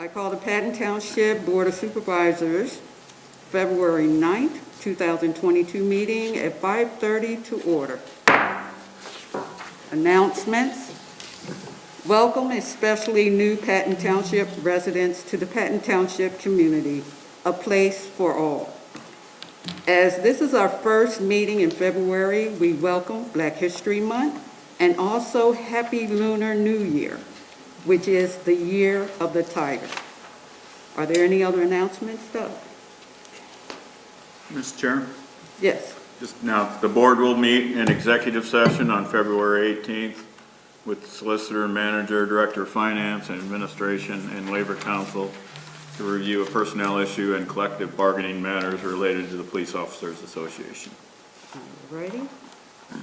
I call the Patton Township Board of Supervisors February 9th, 2022 meeting at 5:30 to order. Announcements. Welcome especially new Patton Township residents to the Patton Township community, a place for all. As this is our first meeting in February, we welcome Black History Month and also Happy Lunar New Year, which is the year of the tiger. Are there any other announcements, Doug? Mr. Chair, Yes. just now, the board will meet in executive session on February 18th with the Solicitor, Manager, Director of Finance and Administration, and Labor Council to review a personnel issue and collective bargaining matters related to the Police Officers Association. All righty.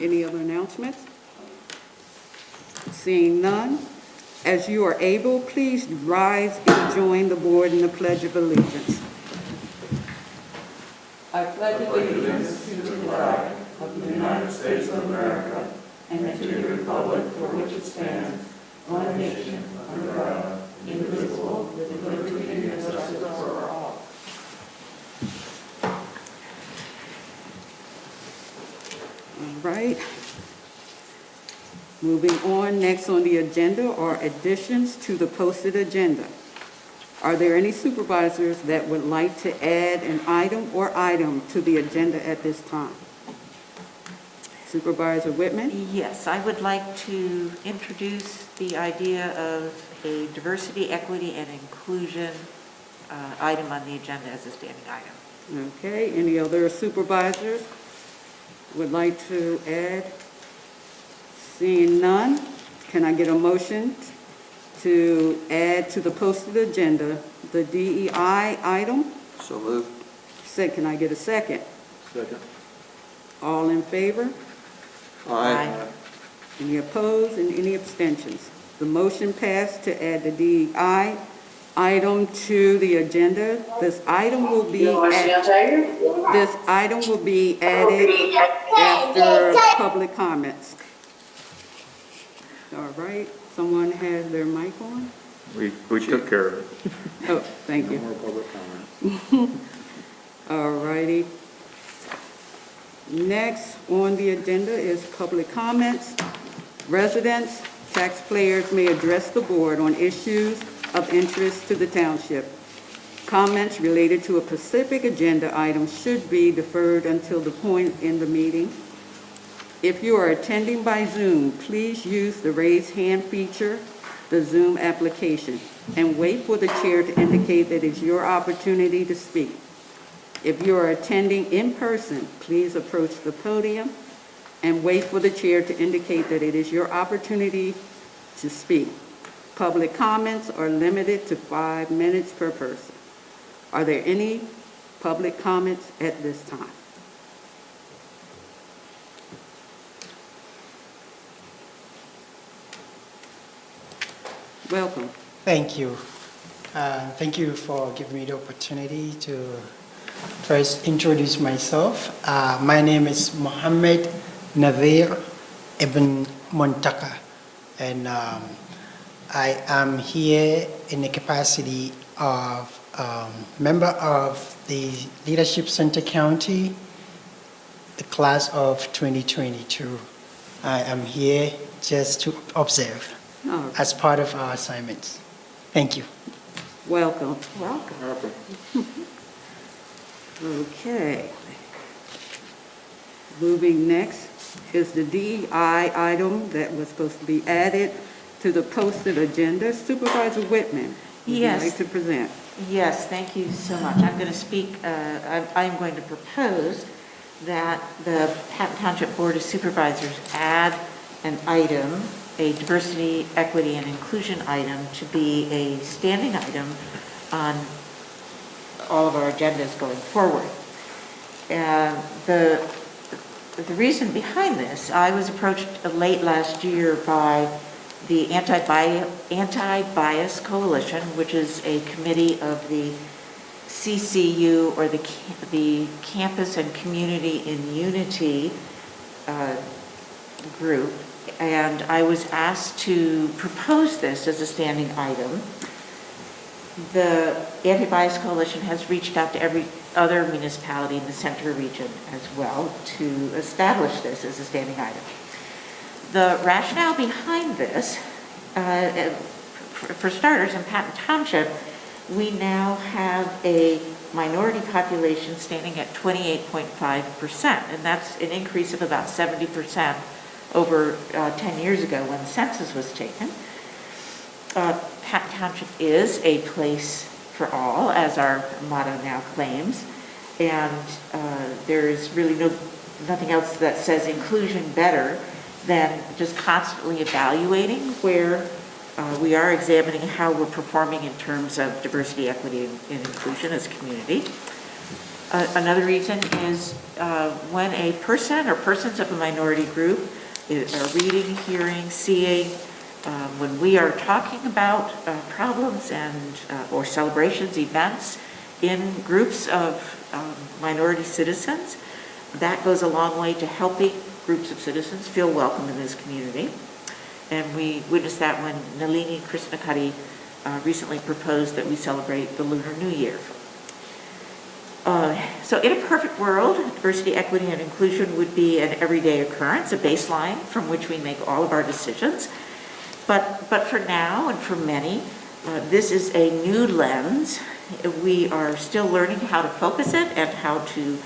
Any other announcements? Seeing none, as you are able, please rise and join the board in the Pledge of Allegiance. I pledge allegiance to the flag of the United States of America and to the republic for which it stands, one nation, under God, indivisible, with liberty and justice for all. All right. Moving on, next on the agenda are additions to the posted agenda. Are there any supervisors that would like to add an item or item to the agenda at this time? Supervisor Whitman? Yes, I would like to introduce the idea of a diversity, equity, and inclusion item on the agenda as a standing item. Okay, any other supervisors would like to add? Seeing none, can I get a motion to add to the posted agenda the DEI item? So moved. Can I get a second? Second. All in favor? Aye. Any opposed and any abstentions? The motion passed to add the DEI item to the agenda. This item will be added after public comments. All right, someone has their mic on? We took care of it. Oh, thank you. More public comment. All righty. Next on the agenda is public comments. Residents, taxpayers may address the board on issues of interest to the township. Comments related to a specific agenda item should be deferred until the point in the meeting. If you are attending by Zoom, please use the raise hand feature, the Zoom application, and wait for the chair to indicate that it's your opportunity to speak. If you are attending in person, please approach the podium and wait for the chair to indicate that it is your opportunity to speak. Public comments are limited to 5 minutes per person. Are there any public comments at this time? Welcome. Thank you. Thank you for giving me the opportunity to first introduce myself. My name is Mohammed Naveer Ibn Montaka, and I am here in the capacity of member of the Leadership Center County, the class of 2022. I am here just to observe as part of our assignments. Thank you. Welcome. Welcome. Okay. Moving next is the DEI item that was supposed to be added to the posted agenda. Supervisor Whitman, would you Yes. like to present? Yes, thank you so much. I'm going to speak, I'm going to propose that the Patton Township Board of Supervisors add an item, a diversity, equity, and inclusion item, to be a standing item on all of our agendas going forward. The reason behind this, I was approached late last year by the Anti-Bias Coalition, which is a committee of the CCU, or the Campus and Community in Unity group, and I was asked to propose this as a standing item. The Anti-Bias Coalition has reached out to every other municipality in the Center region as well to establish this as a standing item. The rationale behind this, for starters, in Patton Township, we now have a minority population standing at 28.5%, and that's an increase of about 70% over 10 years ago when the census was taken. Patton Township is a place for all, as our motto now claims, and there is really nothing else that says inclusion better than just constantly evaluating where we are examining how we're performing in terms of diversity, equity, and inclusion as a community. Another reason is when a person or persons of a minority group are reading, hearing, seeing, when we are talking about problems and or celebrations, events in groups of minority citizens, that goes a long way to helping groups of citizens feel welcome in this community. And we witnessed that when Nalini Krishnakutty recently proposed that we celebrate the Lunar New Year. So in a perfect world, diversity, equity, and inclusion would be an everyday occurrence, a baseline from which we make all of our decisions. But for now and for many, this is a new lens. We are still learning how to focus it and how to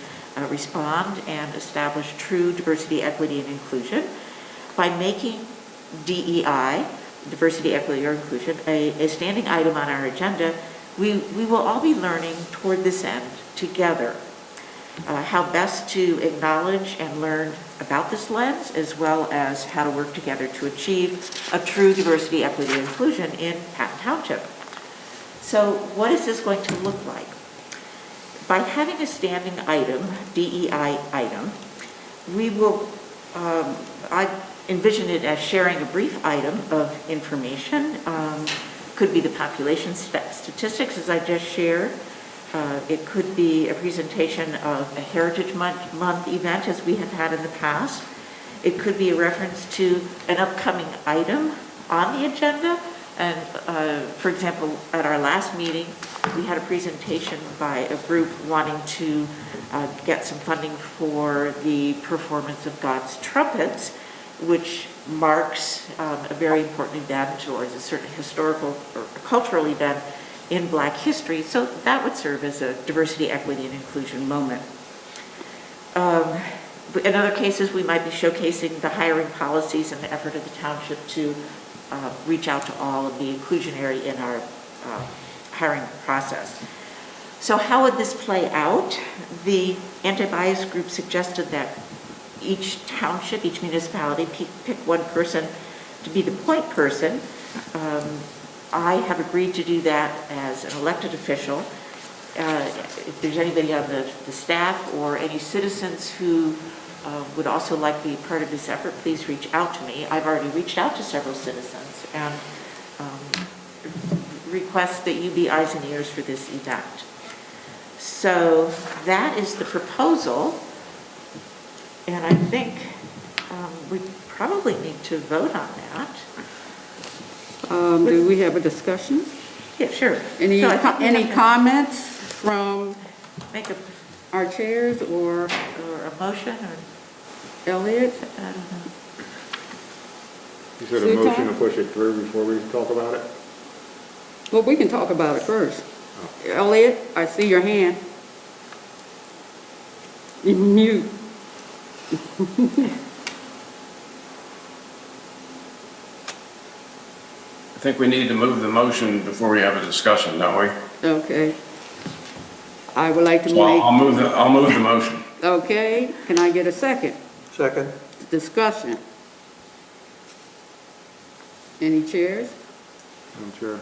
respond and establish true diversity, equity, and inclusion by making DEI, diversity, equity, or inclusion, a standing item on our agenda. We will all be learning toward this end together, how best to acknowledge and learn about this lens, as well as how to work together to achieve a true diversity, equity, and inclusion in Patton Township. So what is this going to look like? By having a standing item, DEI item, we will, I envision it as sharing a brief item of information. Could be the population statistics, as I just shared. It could be a presentation of a Heritage Month event, as we have had in the past. It could be a reference to an upcoming item on the agenda. And for example, at our last meeting, we had a presentation by a group wanting to get some funding for the performance of God's trumpets, which marks a very important event or is a certain historical or cultural event in Black history. So that would serve as a diversity, equity, and inclusion moment. In other cases, we might be showcasing the hiring policies and the effort of the township to reach out to all and be inclusionary in our hiring process. So how would this play out? The anti-bias group suggested that each township, each municipality pick one person to be the point person. I have agreed to do that as an elected official. If there's anybody on the staff or any citizens who would also like to be part of this effort, please reach out to me. I've already reached out to several citizens and request that you be eyes and ears for this event. So that is the proposal, and I think we probably need to vote on that. Do we have a discussion? Yeah, sure. Any So I think we have to comments from make our chairs or a motion or Elliot? I don't know. You said a Susan? motion to push it through before we talk about it? Well, we can talk about it first. Elliot, I see your hand. You mute. I think we need to move the motion before we have a discussion, don't we? Okay. I would like to So I'll make, move the motion. okay, can I get a second? Second. Discussion. Any chairs? Madam Chair.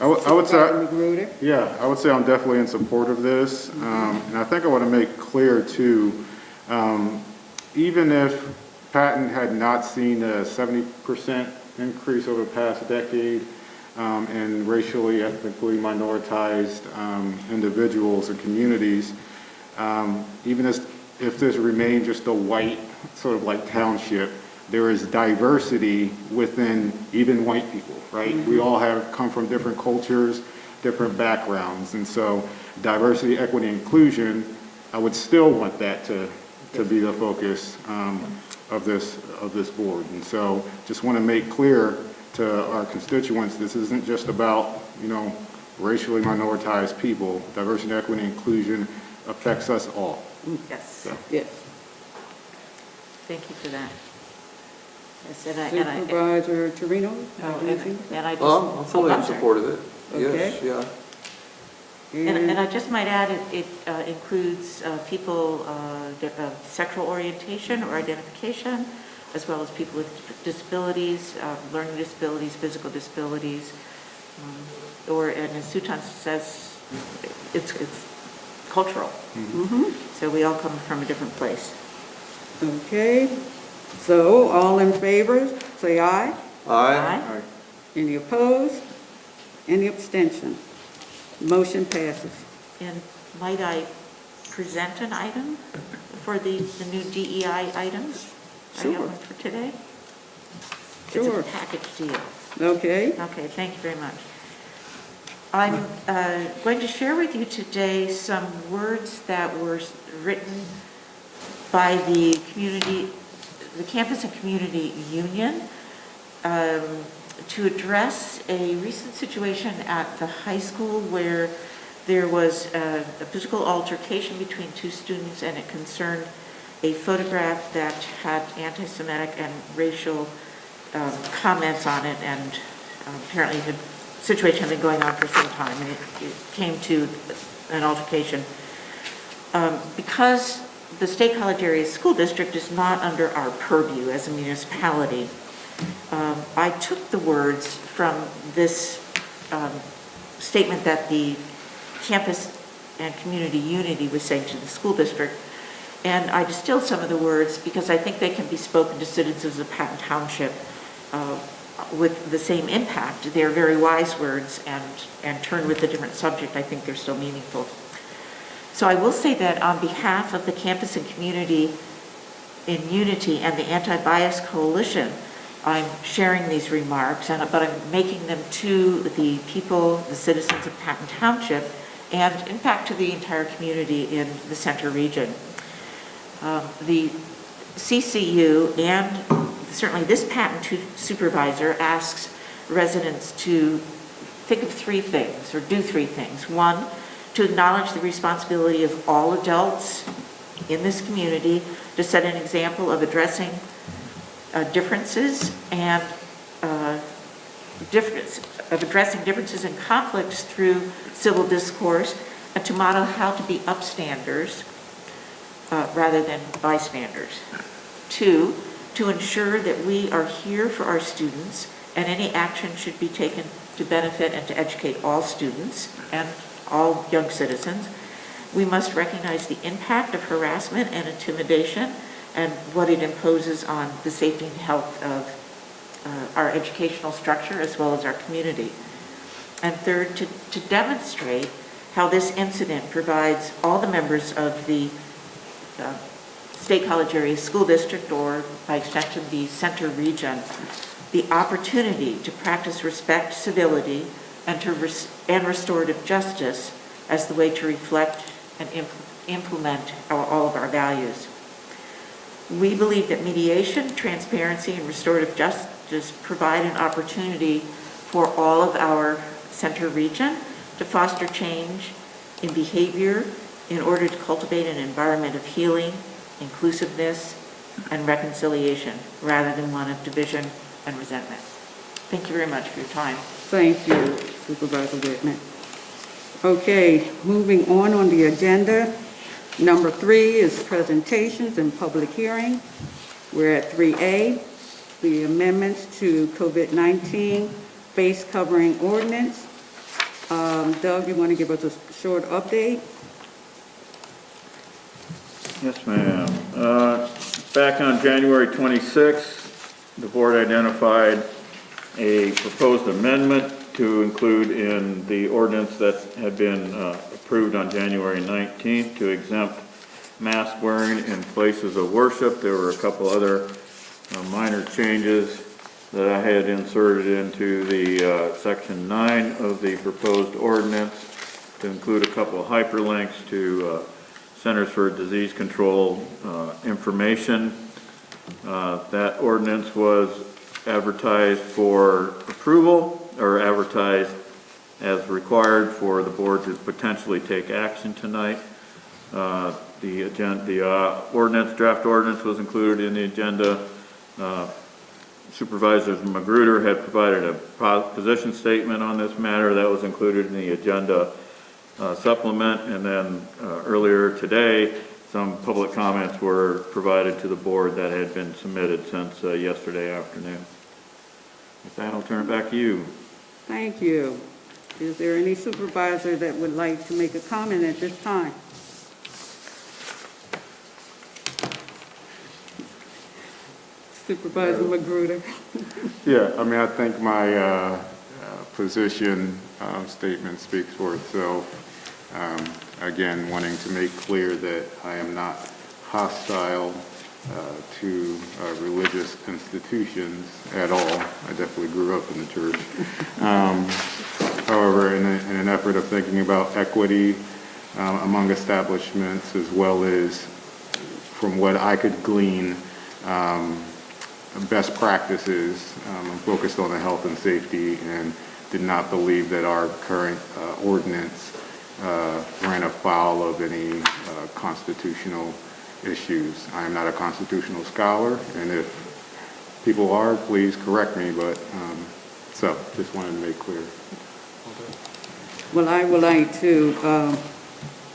I would say, Supervisor Magruder? yeah, I would say I'm definitely in support of this. And I think I want to make clear too, even if Patton had not seen a 70% increase over the past decade in racially, ethnically minoritized individuals and communities, even if this remained just a white sort of like township, there is diversity within even white people, right? We all come from different cultures, different backgrounds. And so diversity, equity, inclusion, I would still want that to be the focus of this board. And so just want to make clear to our constituents, this isn't just about, racially minoritized people. Diversity, equity, and inclusion affects us all. Yes, Yes. thank you for that. Yes, Supervisor Torino? and I just. I'm fully oh, in I'm sorry. support of it. Okay. Yes, yeah. And I just might add, it includes people of sexual orientation or identification, as well as people with disabilities, learning disabilities, physical disabilities, or, and as Sutan says, it's cultural. So we all come from a different place. Okay, so all in favor, say aye. Aye. Any opposed? Any abstention? Motion passes. And might I present an item for the new DEI items? I Sure. have one for today. Sure. It's a package deal. Okay, Okay, thank you very much. I'm going to share with you today some words that were written by the Campus and Community Union to address a recent situation at the high school where there was a physical altercation between two students, and it concerned a photograph that had anti-Semitic and racial comments on it, and apparently the situation had been going on for some time, and it came to an altercation. Because the State College Area School District is not under our purview as a municipality, I took the words from this statement that the Campus and Community Unity was saying to the school district, and I distilled some of the words because I think they can be spoken to citizens of Patton Township with the same impact. They're very wise words, and turned with a different subject, I think they're still meaningful. So I will say that on behalf of the Campus and Community in Unity and the Anti-Bias Coalition, I'm sharing these remarks, but I'm making them to the people, the citizens of Patton Township, and in fact to the entire community in the center region. The CCU and certainly this Patton supervisor asks residents to think of three things, or do three things. One, to acknowledge the responsibility of all adults in this community to set an example of addressing differences and addressing differences and conflicts through civil discourse, and to model how to be upstanders rather than bystanders. Two, to ensure that we are here for our students, and any action should be taken to benefit and to educate all students and all young citizens. We must recognize the impact of harassment and intimidation and what it imposes on the safety and health of our educational structure as well as our community. And third, to demonstrate how this incident provides all the members of the State College Area School District, or by extension the Center Region, the opportunity to practice respect, civility, and restorative justice as the way to reflect and implement all of our values. We believe that mediation, transparency, and restorative justice provide an opportunity for all of our center region to foster change in behavior in order to cultivate an environment of healing, inclusiveness, and reconciliation, rather than one of division and resentment. Thank you very much for your time. thank you, Supervisor Whitman. Okay, moving on the agenda. Number 3 is presentations and public hearing. We're at 3A, the amendments to COVID-19 face covering ordinance. Doug, you want to give us a short update? Yes, ma'am. Back on January 26th, the board identified a proposed amendment to include in the ordinance that had been approved on January 19th to exempt mask wearing in places of worship. There were a couple other minor changes that I had inserted into the Section 9 of the proposed ordinance to include a couple of hyperlinks to Centers for Disease Control information. That ordinance was advertised for approval, or advertised as required for the board to potentially take action tonight. The ordinance, draft ordinance was included in the agenda. Supervisor Magruder had provided a position statement on this matter that was included in the agenda supplement, and then earlier today, some public comments were provided to the board that had been submitted since yesterday afternoon. With that, I'll turn it back to you. Thank you. Is there any supervisor that would like to make a comment at this time? Supervisor Magruder. Yeah, I mean, I think my position statement speaks for itself. Again, wanting to make clear that I am not hostile to religious institutions at all. I definitely grew up in the church. However, in an effort of thinking about equity among establishments, as well as from what I could glean, best practices, I'm focused on the health and safety and did not believe that our current ordinance ran afoul of any constitutional issues. I am not a constitutional scholar, and if people are, please correct me, but so just wanted to make clear. Well, I would like to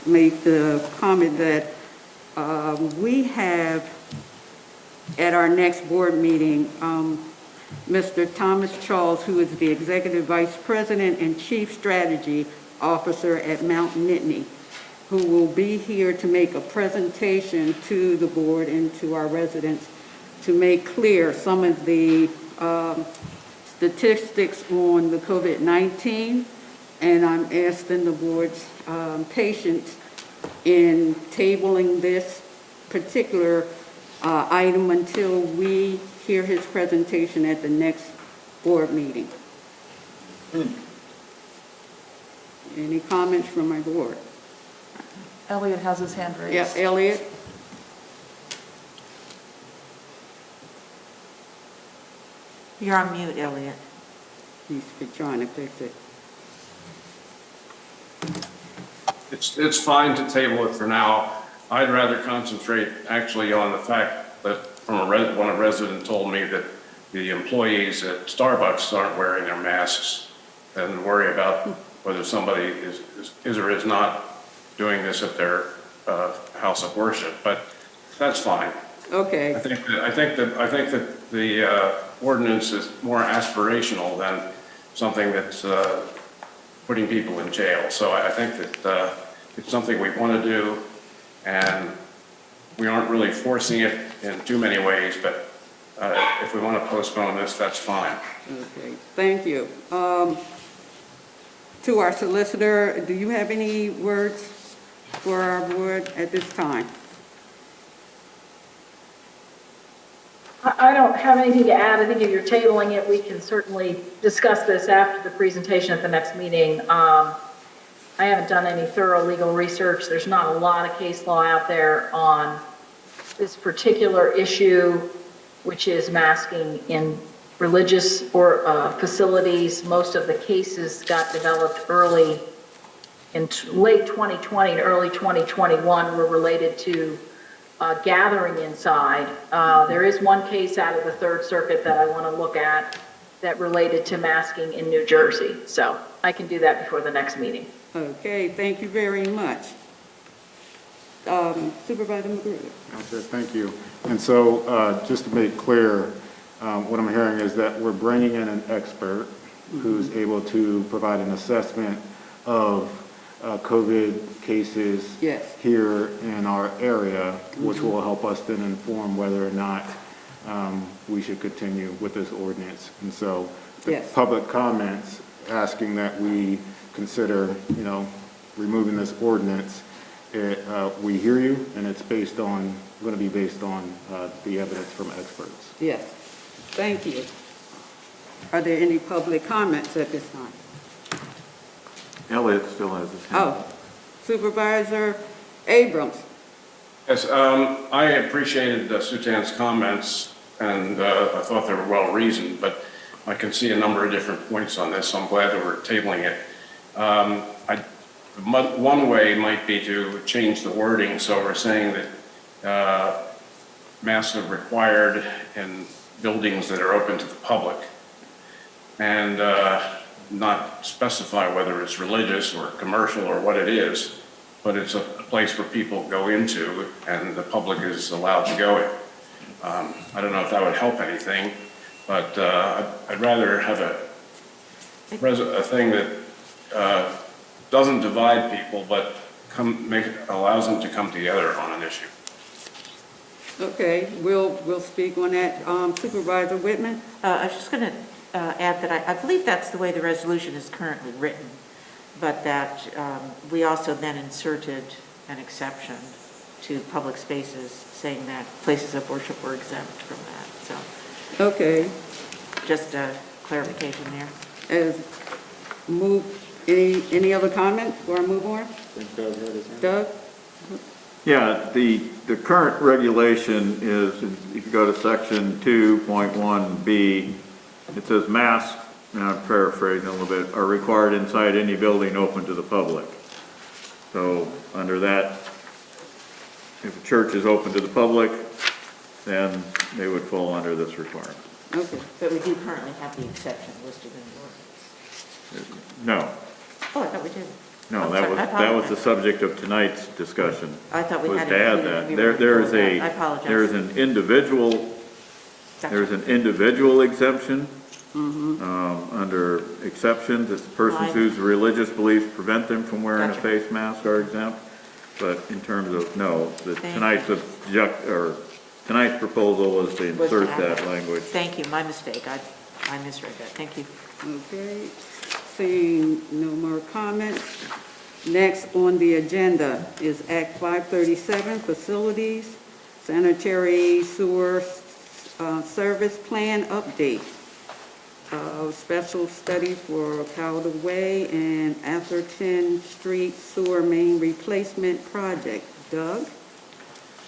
make the comment that we have at our next board meeting, Mr. Thomas Charles, who is the Executive Vice President and Chief Strategy Officer at Mount Nittany, who will be here to make a presentation to the board and to our residents to make clear some of the statistics on the COVID-19, and I'm asking the board's patience in tabling this particular item until we hear his presentation at the next board meeting. Any comments from my board? Elliot has his hand raised. Yeah, Elliot? You're on mute, Elliot. He's trying to fix it. It's fine to table it for now. I'd rather concentrate actually on the fact that when a resident told me that the employees at Starbucks aren't wearing their masks, and worry about whether somebody is or is not doing this at their house of worship. But that's fine. Okay. I think that the ordinance is more aspirational than something that's putting people in jail. So I think that it's something we want to do, and we aren't really forcing it in too many ways, but if we want to postpone this, that's fine. Okay, thank you. To our solicitor, do you have any words for our board at this time? I don't have anything to add. I think if you're tabling it, we can certainly discuss this after the presentation at the next meeting. I haven't done any thorough legal research. There's not a lot of case law out there on this particular issue, which is masking in religious or facilities. Most of the cases got developed early in late 2020 and early 2021 were related to gathering inside. There is one case out of the Third Circuit that I want to look at that related to masking in New Jersey. So I can do that before the next meeting. Okay, thank you very much. Supervisor Magruder. Okay, thank you. And so just to make clear, what I'm hearing is that we're bringing in an expert who's able to provide an assessment of COVID cases Yes. here in our area, which will help us then inform whether or not we should continue with this ordinance. And so the Yes. public comments asking that we consider, removing this ordinance, we hear you, and it's going to be based on the evidence from experts. Yes, thank you. Are there any public comments at this time? Elliot still has his hand. Oh, Supervisor Abrams. Yes, I appreciated Sutan's comments, and I thought they were well-reasoned, but I can see a number of different points on this, so I'm glad that we're tabling it. One way might be to change the wording, so we're saying that masks are required in buildings that are open to the public, and not specify whether it's religious or commercial or what it is, but it's a place where people go into and the public is allowed to go in. I don't know if that would help anything, but I'd rather have a thing that doesn't divide people, but allows them to come together on an issue. Okay, we'll speak on that. Supervisor Whitman? I was just going to add that I believe that's the way the resolution is currently written, but that we also then inserted an exception to public spaces, saying that places of worship were exempt from that. So Okay. just a clarification there. Any other comments before I move on? Doug? Yeah, the current regulation is, if you go to section 2.1B, it says masks, and I'm paraphrasing a little bit, are required inside any building open to the public. So under that, if a church is open to the public, then they would fall under this requirement. Okay. But we do currently have the exception listed in the ordinance. No, Oh, I thought we did. no, I'm that sorry, was, I that was the apologize. subject of tonight's discussion. I thought we Was had to it add included. that. We There were is told a, that. I apologize. there's an individual, Gotcha. there's an individual exemption under exceptions. It's persons Right. whose religious beliefs prevent them from wearing a Gotcha. face mask are exempt. But in terms of, no, Thank tonight's proposal was to Was insert to add that language. Thank you, my mistake. I misread that. Thank you. Okay. Seeing no more comments. Next on the agenda is Act 537, Facilities, Sanitary Sewer Service Plan Update. Special study for Calder Way and Atherton Street Sewer Main Replacement Project. Doug?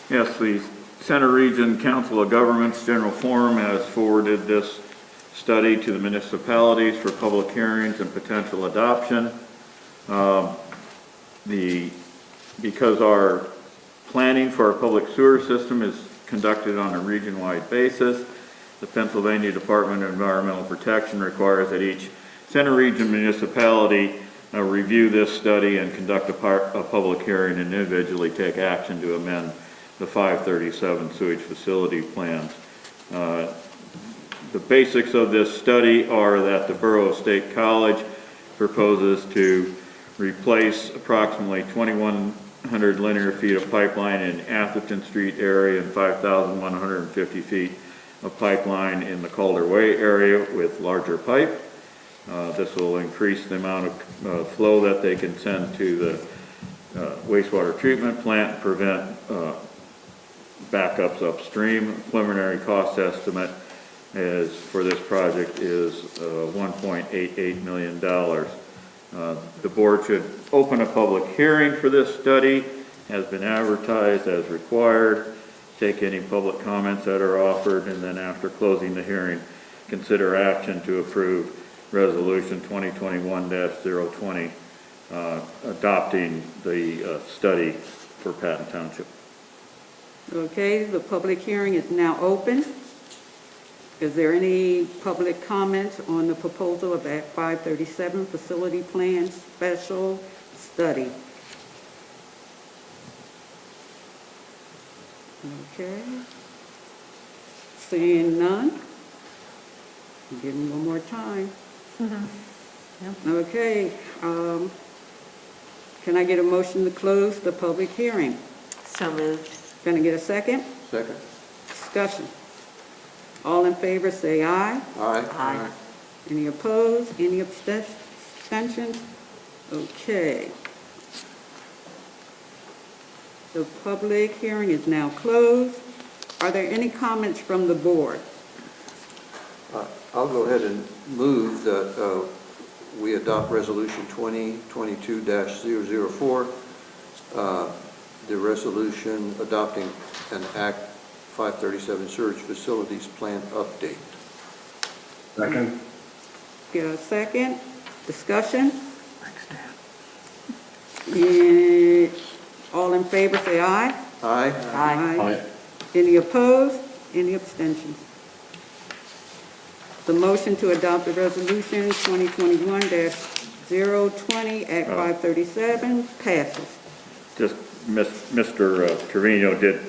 Yes, the Center Region Council of Governments General Forum has forwarded this study to the municipalities for public hearings and potential adoption. Because our planning for our public sewer system is conducted on a region-wide basis, the Pennsylvania Department of Environmental Protection requires that each Center Region municipality review this study and conduct a public hearing and individually take action to amend the 537 sewage facility plans. The basics of this study are that the Borough State College proposes to replace approximately 2,100 linear feet of pipeline in Atherton Street area and 5,150 feet of pipeline in the Calder Way area with larger pipe. This will increase the amount of flow that they can send to the wastewater treatment plant and prevent backups upstream. Preliminary cost estimate is for this project is $1.88 million. The board should open a public hearing for this study, has been advertised as required, take any public comments that are offered, and then after closing the hearing, consider action to approve Resolution 2021-020, adopting the study for Patton Township. Okay, the public hearing is now open. Is there any public comments on the proposal of Act 537 Facility Plan Special Study? Okay. Seeing none. Give them one more time. Okay. Can I get a motion to close the public hearing? So moved. Can I get a second? Second. Discussion. All in favor, say aye. Aye. Aye. Any opposed? Any abstentions? Okay. The public hearing is now closed. Are there any comments from the board? I'll go ahead and move that we adopt Resolution 2022-004, the resolution adopting an Act 537 Surge Facilities Plan update. Second. Get a second? Discussion? Yeah. All in favor, say aye. Aye. Aye. Any opposed? Any abstentions? The motion to adopt the resolution 2021-020, Act 537, passes. Just, Mr. Trevino did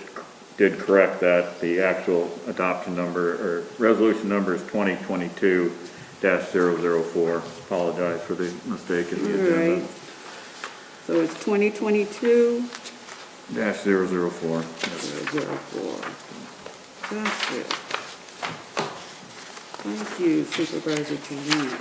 correct that. The actual adoption number, or resolution number is 2022-004. Apologize for the mistake in the All agenda. right. So it's 2022 -004. 004. That's it. Thank you, Supervisor Trevino.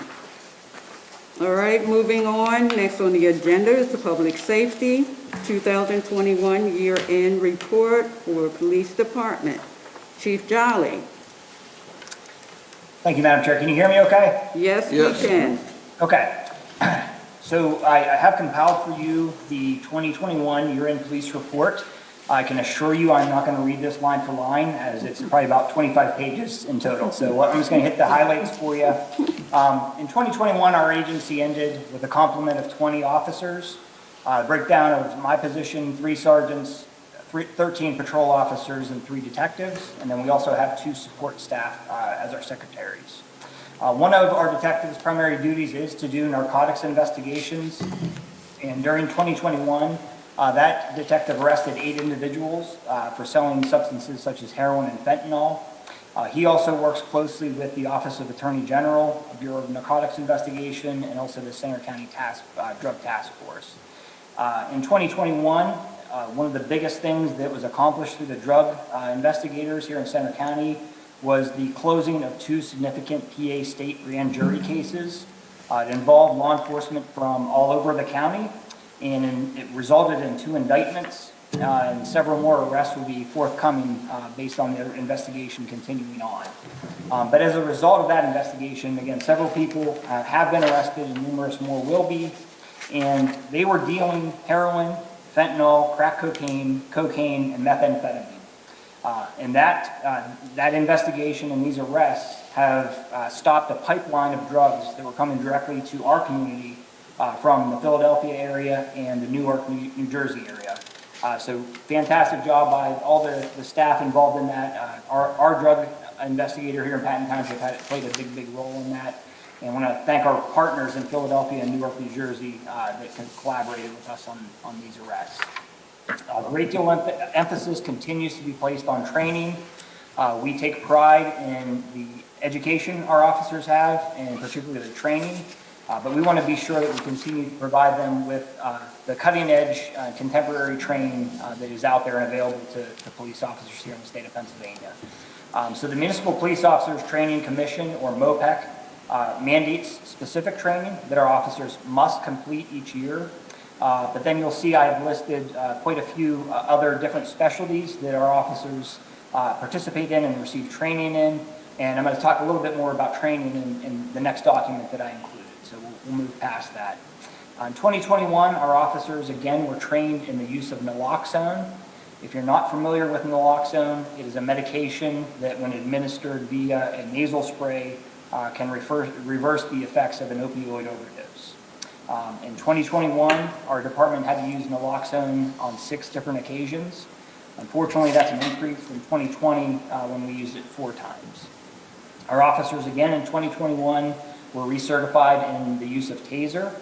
All right, moving on. Next on the agenda is the Public Safety 2021 Year-End Report for Police Department. Chief Jolly. Thank you, Madam Chair. Can you hear me okay? Yes, we Yes. can. Okay. So I have compiled for you the 2021 year-end police report. I can assure you I'm not going to read this line for line, as it's probably about 25 pages in total. So I'm just going to hit the highlights for you. In 2021, our agency ended with a complement of 20 officers. Breakdown of my position, 3 sergeants, 13 patrol officers, and 3 detectives. And then we also have 2 support staff as our secretaries. One of our detectives' primary duties is to do narcotics investigations. And during 2021, that detective arrested 8 individuals for selling substances such as heroin and fentanyl. He also works closely with the Office of Attorney General, Bureau of Narcotics Investigation, and also the Center County Drug Task Force. In 2021, one of the biggest things that was accomplished through the drug investigators here in Center County was the closing of 2 significant PA state grand jury cases. It involved law enforcement from all over the county, and it resulted in 2 indictments, and several more arrests will be forthcoming based on their investigation continuing on. But as a result of that investigation, again, several people have been arrested and numerous more will be, and they were dealing heroin, fentanyl, crack cocaine, and methamphetamine. And that investigation and these arrests have stopped a pipeline of drugs that were coming directly to our community from the Philadelphia area and the Newark, New Jersey area. So fantastic job by all the staff involved in that. Our drug investigator here in Patton Township played a big role in that. And I want to thank our partners in Philadelphia and Newark, New Jersey that collaborated with us on these arrests. A great deal of emphasis continues to be placed on training. We take pride in the education our officers have, and particularly the training, but we want to be sure that we continue to provide them with the cutting-edge, contemporary training that is out there and available to police officers here in the state of Pennsylvania. So the Municipal Police Officers Training Commission, or MOPEC, mandates specific training that our officers must complete each year. But then you'll see I've listed quite a few other different specialties that our officers participate in and receive training in. And I'm going to talk a little bit more about training in the next document that I included. So we'll move past that. In 2021, our officers, again, were trained in the use of naloxone. If you're not familiar with naloxone, it is a medication that when administered via a nasal spray can reverse the effects of an opioid overdose. In 2021, our department had to use naloxone on 6 different occasions. Unfortunately, that's an increase from 2020 when we used it 4 times. Our officers, again, in 2021, were recertified in the use of TASER,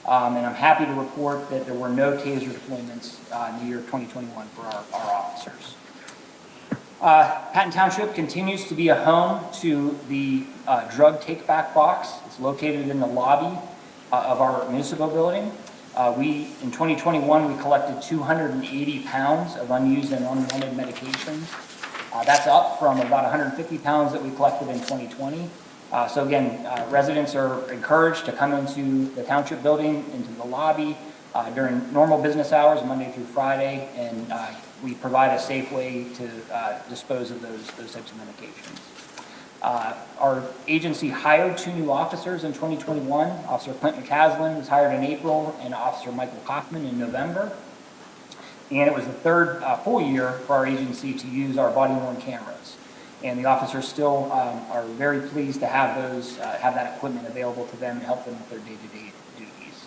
and I'm happy to report that there were no TASER deployments in the year 2021 for our officers. Patton Township continues to be a home to the drug take-back box. It's located in the lobby of our municipal building. In 2021, we collected 280 pounds of unused and unwanted medications. That's up from about 150 pounds that we collected in 2020. So again, residents are encouraged to come into the township building, into the lobby during normal business hours, Monday through Friday, and we provide a safe way to dispose of those types of medications. Our agency hired 2 new officers in 2021. Officer Clinton Caslin was hired in April, and Officer Michael Kaufman in November. And it was the third full year for our agency to use our body-worn cameras. And the officers still are very pleased to have that equipment available to them to help them with their day-to-day duties.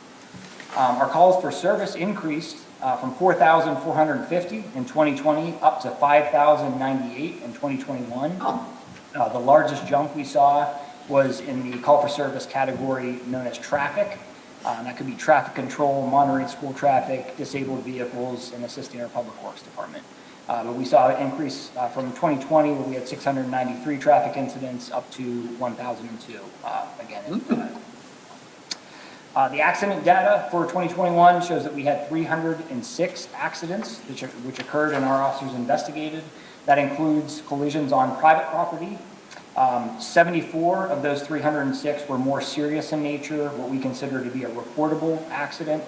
Our calls for service increased from 4,450 in 2020 up to 5,098 in 2021. The largest jump we saw was in the call for service category known as traffic. That could be traffic control, monitoring school traffic, disabled vehicles, and assisting our public works department. But we saw an increase from 2020 where we had 693 traffic incidents up to 1,002 again. The accident data for 2021 shows that we had 306 accidents which occurred and our officers investigated. That includes collisions on private property. 74 of those 306 were more serious in nature, what we consider to be a reportable accident,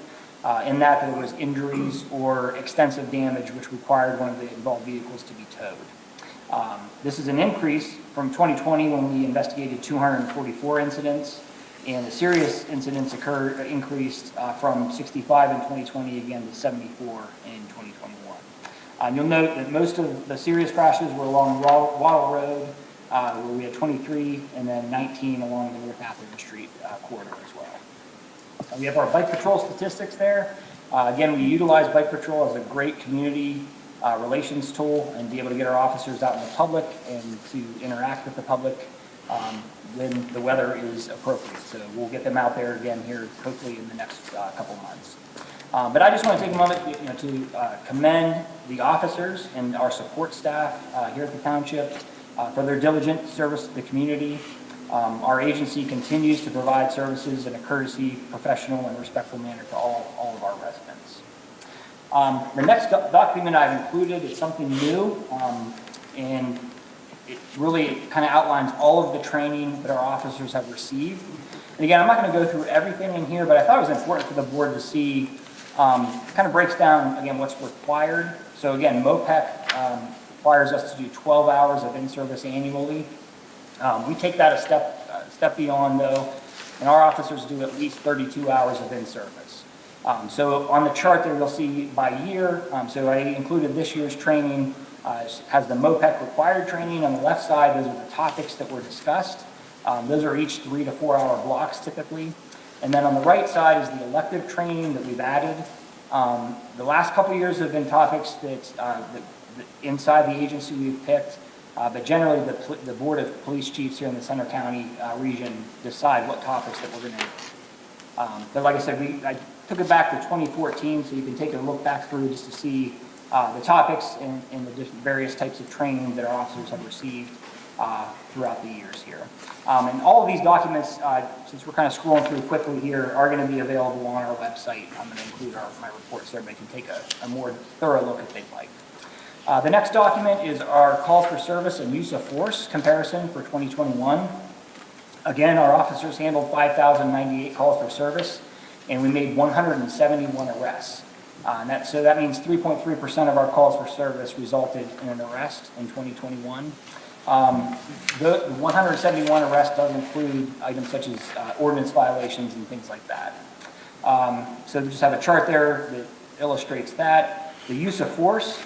in that there was injuries or extensive damage which required one of the involved vehicles to be towed. This is an increase from 2020 when we investigated 244 incidents, and the serious incidents increased from 65 in 2020 again to 74 in 2021. You'll note that most of the serious crashes were along Waddle Road, where we had 23, and then 19 along the North Atherton Street corridor as well. We have our bike patrol statistics there. Again, we utilize bike patrol as a great community relations tool and be able to get our officers out in the public and to interact with the public when the weather is appropriate. So we'll get them out there again here hopefully in the next couple months. But I just want to take a moment to commend the officers and our support staff here at the township for their diligent service to the community. Our agency continues to provide services in a courtesy, professional, and respectful manner to all of our residents. The next document I've included is something new, and it really kind of outlines all of the training that our officers have received. And again, I'm not going to go through everything in here, but I thought it was important for the board to see, kind of breaks down, again, what's required. So again, MOPEC requires us to do 12 hours of in-service annually. We take that a step beyond, though, and our officers do at least 32 hours of in-service. So on the chart there, you'll see by year. So I included this year's training, has the MOPEC required training. On the left side, those are the topics that were discussed. Those are each 3 to 4 hour blocks typically. And then on the right side is the elective training that we've added. The last couple of years have been topics that inside the agency we've picked, but generally the Board of Police Chiefs here in the Center County region decide what topics that we're going to but like I said, I took it back to 2014, so you can take a look back through just to see the topics and the different various types of training that our officers have received throughout the years here. And all of these documents, since we're kind of scrolling through quickly here, are going to be available on our website. I'm going to include my reports so everybody can take a more thorough look if they'd like. The next document is our calls for service and use of force comparison for 2021. Again, our officers handled 5,098 calls for service, and we made 171 arrests. So that means 3.3% of our calls for service resulted in an arrest in 2021. The 171 arrests does include items such as ordinance violations and things like that. So we just have a chart there that illustrates that. The use of force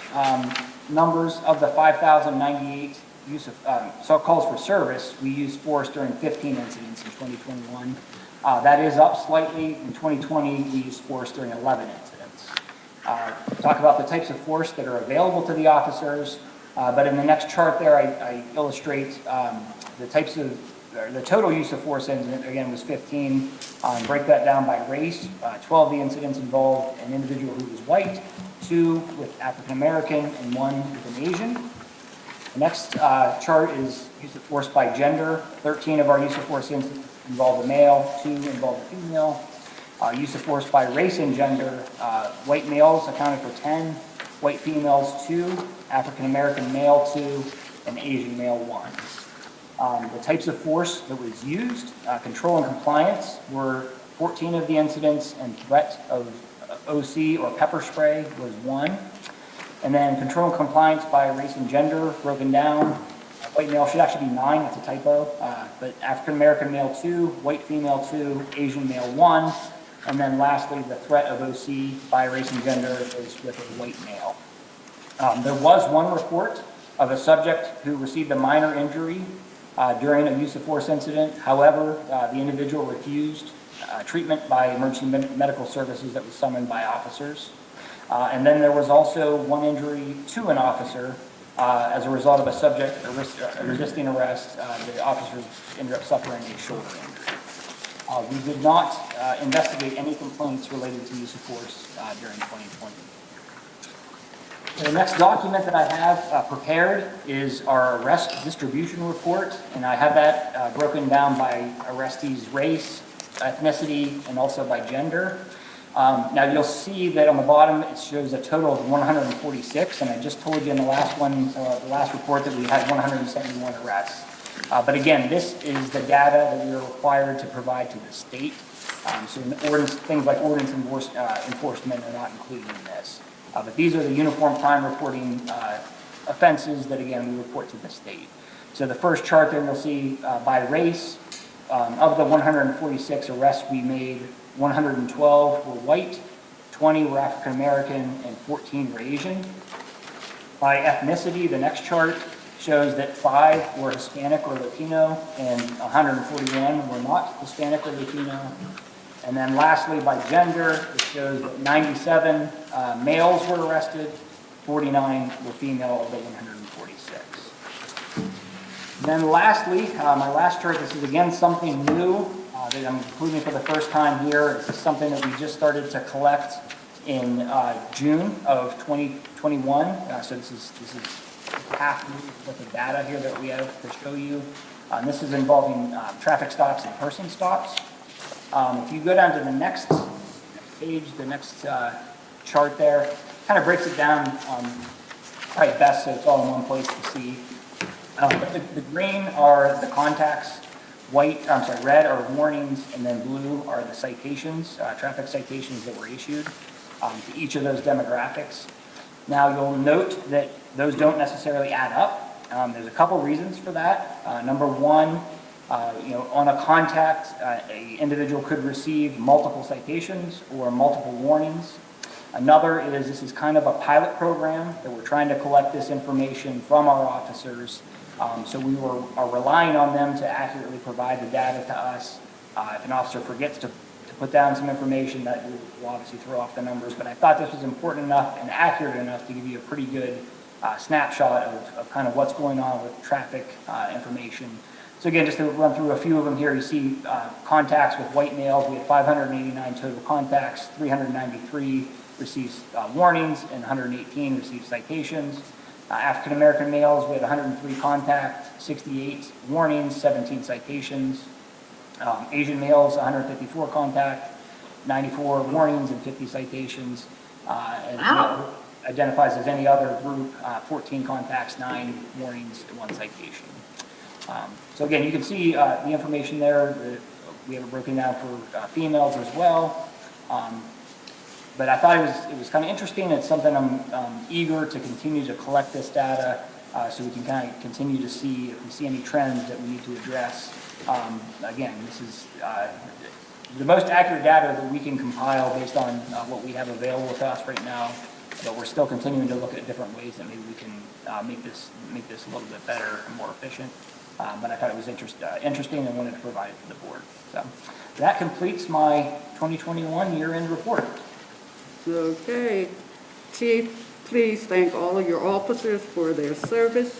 numbers of the 5,098 calls for service, we used force during 15 incidents in 2021. That is up slightly. In 2020, we used force during 11 incidents. Talk about the types of force that are available to the officers, but in the next chart there, I illustrate the types of, the total use of force incident, again, was 15. Break that down by race. 12 of the incidents involved an individual who was white, 2 with African American, and 1 with an Asian. The next chart is use of force by gender. 13 of our use of force incidents involved a male, 2 involved a female. Use of force by race and gender. White males accounted for 10, white females 2, African American male 2, and Asian male 1. The types of force that was used, control and compliance, were 14 of the incidents, and threat of OC or pepper spray was 1. And then control and compliance by race and gender broken down. white male should actually be 9, that's a typo, but African-American male 2, white female 2, Asian male 1, and then lastly, the threat of OC by race and gender is with a white male. There was one report of a subject who received a minor injury during a use of force incident. However, the individual refused treatment by emergency medical services that was summoned by officers. And then there was also one injury to an officer as a result of a subject resisting arrest. The officers ended up suffering a shoulder injury. We did not investigate any complaints related to use of force during 2020. The next document that I have prepared is our arrest distribution report, and I have that broken down by arrestees' race, ethnicity, and also by gender. Now you'll see that on the bottom it shows a total of 146, and I just told you in the last one, the last report, that we had 171 arrests. But again, this is the data that we are required to provide to the state. So things like ordinance enforcement are not included in this. But these are the uniform crime reporting offenses that, again, we report to the state. So the first chart there, you'll see by race, of the 146 arrests we made, 112 were white, 20 were African American, and 14 were Asian. By ethnicity, the next chart shows that 5 were Hispanic or Latino, and 141 were not Hispanic or Latino. And then lastly, by gender, it shows that 97 males were arrested, 49 were female of the 146. And then lastly, my last chart, this is again something new that I'm including for the first time here. This is something that we just started to collect in June of 2021. So this is half worth of data here that we have to show you. This is involving traffic stops and person stops. If you go down to the next page, the next chart there, kind of breaks it down probably best so it's all in one place to see. But the green are the contacts, red are warnings, and then blue are the citations, traffic citations that were issued to each of those demographics. Now you'll note that those don't necessarily add up. There's a couple reasons for that. Number one, on a contact, an individual could receive multiple citations or multiple warnings. Another is this is kind of a pilot program that we're trying to collect this information from our officers. So we are relying on them to accurately provide the data to us. If an officer forgets to put down some information, that will obviously throw off the numbers. But I thought this was important enough and accurate enough to give you a pretty good snapshot of kind of what's going on with traffic information. So again, just to run through a few of them here, you see contacts with white males. We had 589 total contacts, 393 received warnings, and 118 received citations. African-American males, we had 103 contacts, 68 warnings, 17 citations. Asian males, 154 contact, 94 warnings, and 50 citations. And Wow. Identifies as any other group, 14 contacts, 9 warnings, and 1 citation. So again, you can see the information there. We have it broken down for females as well. But I thought it was kind of interesting. It's something I'm eager to continue to collect this data so we can kind of continue to see if we see any trends that we need to address. Again, this is the most accurate data that we can compile based on what we have available to us right now. But we're still continuing to look at different ways that maybe we can make this a little bit better and more efficient. But I thought it was interesting and wanted to provide it to the board. So that completes my 2021 year-end report. Okay. Chief, please thank all of your officers for their service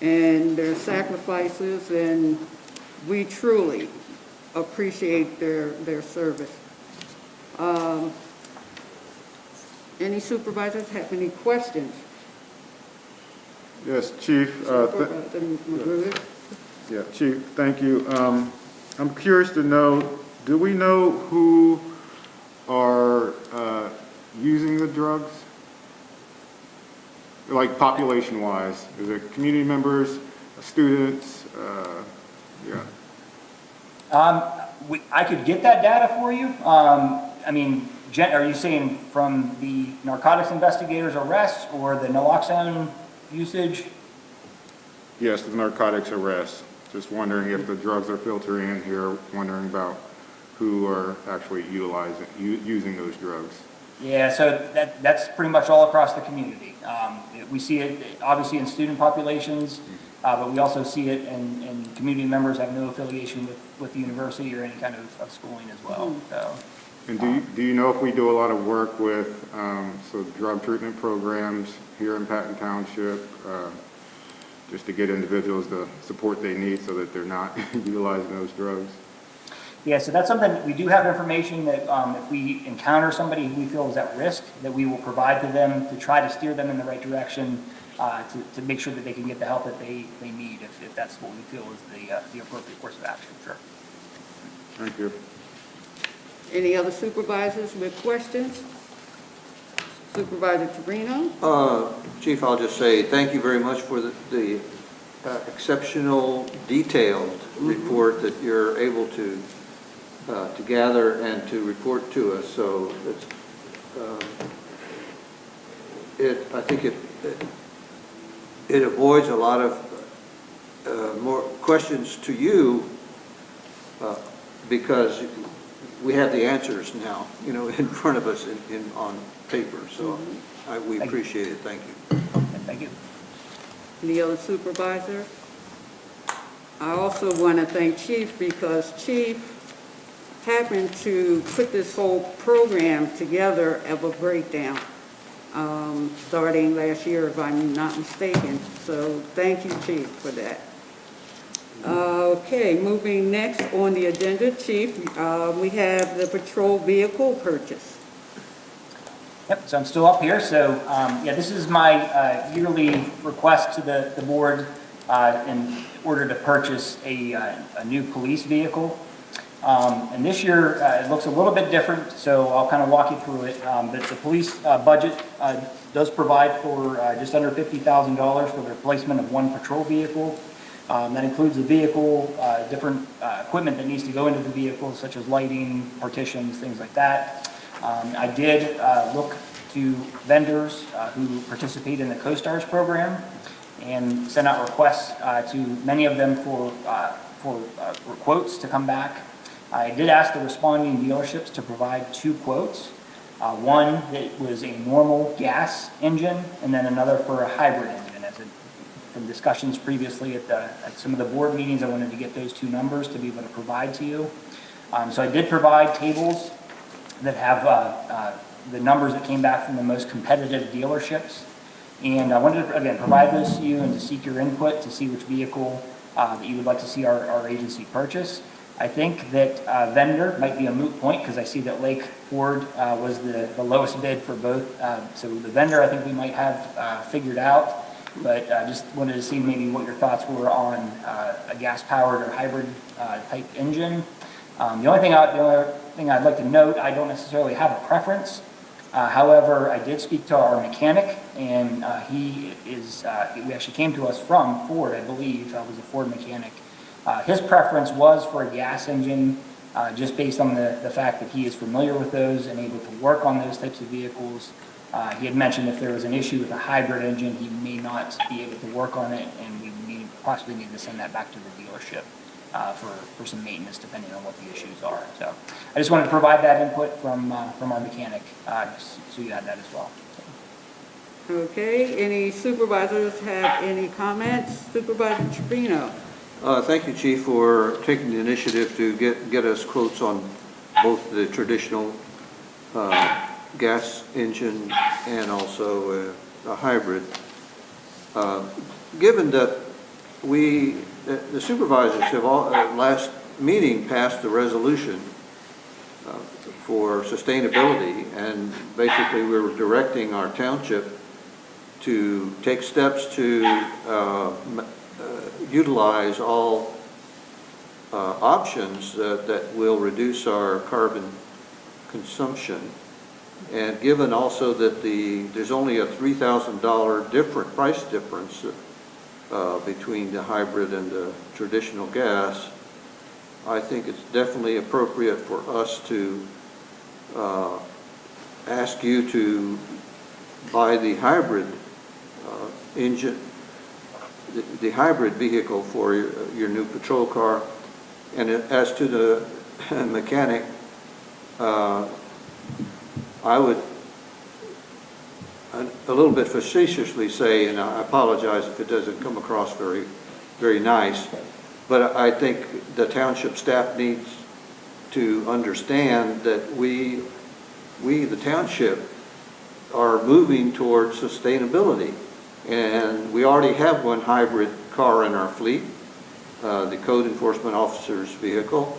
and their sacrifices, and we truly appreciate their service. Any supervisors have any questions? Yes, Chief. Supervisor Magruder? Yeah, Chief, thank you. I'm curious to know, do we know who are using the drugs? Like population-wise? Is it community members, students? Yeah. I could get that data for you. I mean, are you saying from the narcotics investigators' arrests or the naloxone usage? Yes, the narcotics arrest. Just wondering if the drugs are filtering in here, wondering about who are actually using those drugs. Yeah, so that's pretty much all across the community. We see it obviously in student populations, but we also see it in community members have no affiliation with the university or any kind of schooling as well, so. And do you know if we do a lot of work with, drug treatment programs here in Patton Township, just to get individuals the support they need so that they're not utilizing those drugs? Yeah, so that's something, we do have information that if we encounter somebody who we feel is at risk, that we will provide to them to try to steer them in the right direction, to make sure that they can get the help that they need, if that's what we feel is the appropriate course of action, sure. Thank you. Any other supervisors with questions? Supervisor Torino? Chief, I'll just say thank you very much for the exceptional, detailed report that you're able to gather and to report to us. So I think it avoids a lot of more questions to you because we have the answers now, in front of us on paper. So we appreciate it. Thank you. Thank you. Any other supervisor? I also want to thank Chief because Chief happened to put this whole program together of a breakdown, starting last year, if I'm not mistaken. So thank you, Chief, for that. Okay, moving next on the agenda, Chief, we have the patrol vehicle purchase. Yep, so I'm still up here. So, this is my yearly request to the board in order to purchase a new police vehicle. And this year, it looks a little bit different, so I'll kind of walk you through it. But the police budget does provide for just under $50,000 for the replacement of one patrol vehicle. That includes the vehicle, different equipment that needs to go into the vehicle, such as lighting, partitions, things like that. I did look to vendors who participate in the CoStars program and sent out requests to many of them for quotes to come back. I did ask the responding dealerships to provide 2 quotes. One that was a normal gas engine and then another for a hybrid engine. From discussions previously at some of the board meetings, I wanted to get those 2 numbers to be able to provide to you. So I did provide tables that have the numbers that came back from the most competitive dealerships. And I wanted to, again, provide those to you and to seek your input to see which vehicle that you would like to see our agency purchase. I think that vendor might be a moot point because I see that Lake Ford was the lowest bid for both. So the vendor I think we might have figured out. But I just wanted to see maybe what your thoughts were on a gas-powered or hybrid type engine. The only thing I'd like to note, I don't necessarily have a preference. However, I did speak to our mechanic, and he actually came to us from Ford, I believe. I was a Ford mechanic. His preference was for a gas engine, just based on the fact that he is familiar with those and able to work on those types of vehicles. He had mentioned if there was an issue with a hybrid engine, he may not be able to work on it, and we possibly need to send that back to the dealership for some maintenance, depending on what the issues are. So I just wanted to provide that input from our mechanic, just so you had that as well. Okay, any supervisors have any comments? Supervisor Trevino? Thank you, Chief, for taking the initiative to get us quotes on both the traditional gas engine and also a hybrid. Given that the supervisors have last meeting passed the resolution for sustainability, and basically we were directing our township to take steps to utilize all options that will reduce our carbon consumption. And given also that there's only a $3,000 price difference between the hybrid and the traditional gas, I think it's definitely appropriate for us to ask you to buy the hybrid engine the hybrid vehicle for your new patrol car. And as to the mechanic, I would a little bit facetiously say, and I apologize if it doesn't come across very, very nice, but I think the township staff needs to understand that we, the township, are moving towards sustainability. And we already have one hybrid car in our fleet, the code enforcement officer's vehicle.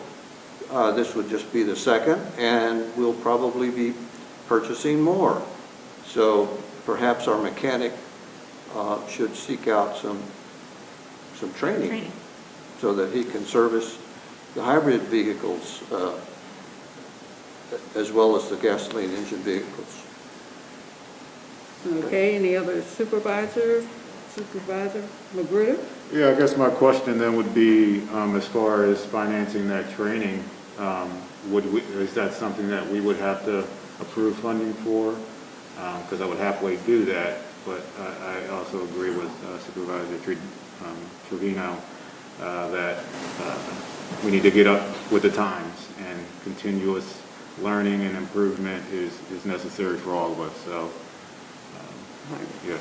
This would just be the second, and we'll probably be purchasing more. So perhaps our mechanic should seek out some training so that he can service the hybrid vehicles as well as the gasoline engine vehicles. Okay, any other supervisor? Supervisor Magruder? Yeah, I guess my question then would be, as far as financing that training, is that something that we would have to approve funding for? Because I would happily do that, but I also agree with Supervisor Trevino that we need to get up with the times, and continuous learning and improvement is necessary for all of us, so, yeah.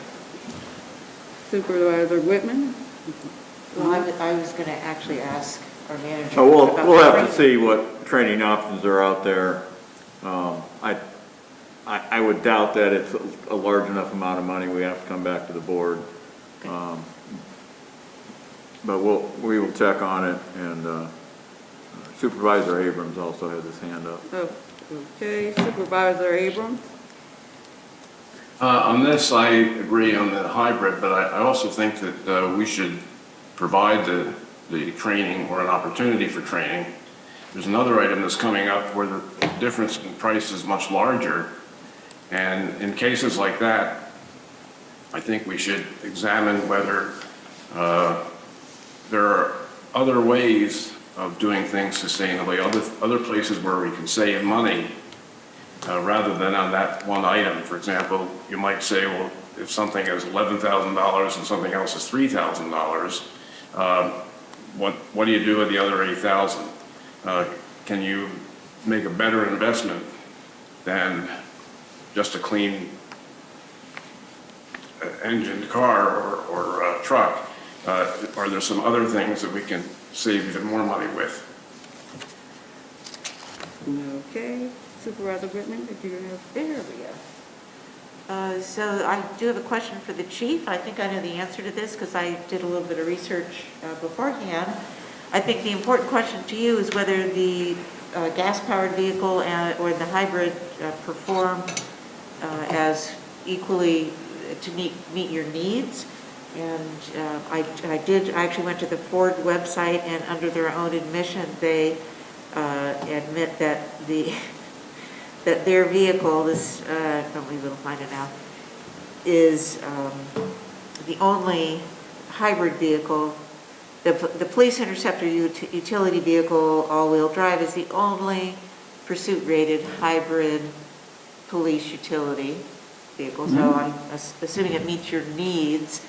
Supervisor Whitman? Well, I was going to actually ask our manager. So about we'll have to training. see what training options are out there. I would doubt that it's a large enough amount of money. We have to come back to the board. But we will check on it, and Supervisor Abrams also has his hand up. Oh, okay, Supervisor Abrams? On this, I agree on the hybrid, but I also think that we should provide the training or an opportunity for training. There's another item that's coming up where the difference in price is much larger. And in cases like that, I think we should examine whether there are other ways of doing things sustainably, other places where we can save money rather than on that one item. For example, you might say, well, if something is $11,000 and something else is $3,000, what do you do with the other $8,000? Can you make a better investment than just a clean engined car or truck? Are there some other things that we can save even more money with? Okay, Supervisor Whitman, did you have? There we go. So I do have a question for the chief. I think I know the answer to this because I did a little bit of research beforehand. I think the important question to you is whether the gas-powered vehicle or the hybrid perform as equally to meet your needs. And I actually went to the Ford website, and under their own admission, they admit that that their vehicle, this, don't leave, we'll find it now, is the only hybrid vehicle. The police interceptor utility vehicle, all-wheel drive, is the only pursuit-rated hybrid police utility vehicle. So I'm assuming it meets your needs.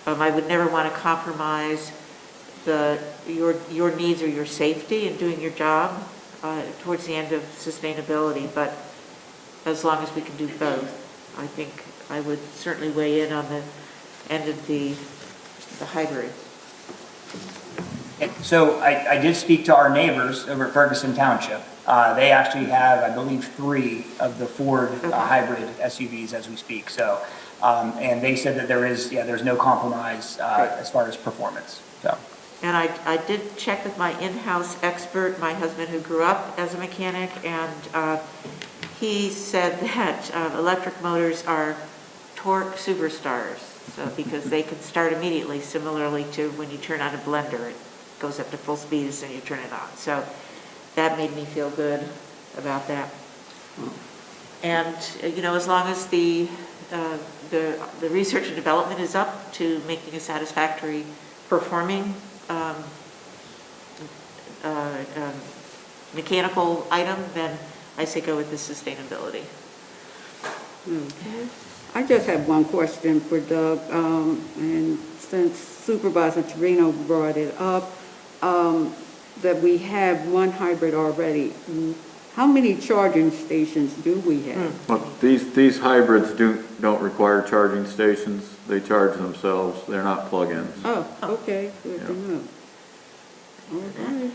I would never want to compromise your needs or your safety in doing your job towards the end of sustainability, but as long as we can do both, I think I would certainly weigh in on the end of the hybrid. So I did speak to our neighbors over at Ferguson Township. They actually have, I believe, 3 of the Ford hybrid SUVs as we speak. So, and they said that there's no compromise as far as performance. So. And I did check with my in-house expert, my husband who grew up as a mechanic, and he said that electric motors are torque superstars. So because they can start immediately, similarly to when you turn on a blender, it goes up to full speed as soon as you turn it on. So that made me feel good about that. And as long as the research and development is up to making a satisfactory performing mechanical item, then I say go with the sustainability. Okay. I just have one question for Doug, and since Supervisor Torino brought it up, that we have one hybrid already. How many charging stations do we have? Well, these hybrids don't require charging stations. They charge themselves. They're not plug-ins. Oh, okay, good to know. All right.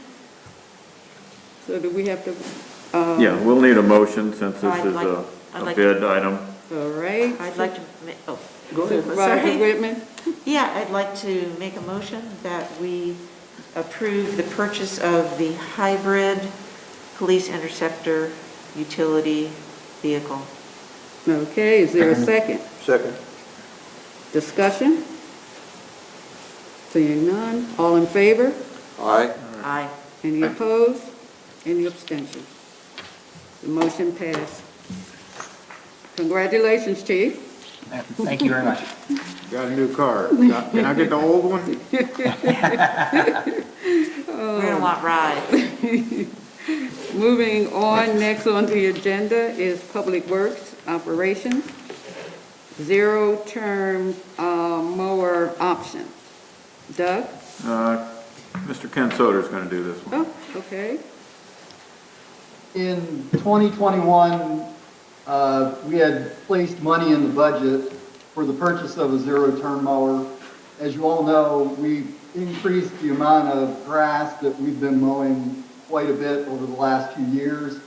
So do we have to, Yeah, we'll need a motion since this I'd is like- a I'd like bid item. all right? I'd like to, Go ahead, sorry. Supervisor Whitman? Yeah, I'd like to make a motion that we approve the purchase of the hybrid police interceptor utility vehicle. Okay, is there a second? Second. Discussion? Seeing none, all in favor? Aye. Aye. Any opposed? Any abstentions? The motion passed. Congratulations, Chief. Thank you very much. Got a new car. Can I get the old one? We're gonna want rides. Moving on, next on the agenda is Public Works Operations. Zero-term mower option. Doug? Mr. Ken Soder's gonna do this one. Oh, okay. In 2021, we had placed money in the budget for the purchase of a zero-turn mower. As you all know, we increased the amount of grass that we've been mowing quite a bit over the last few years.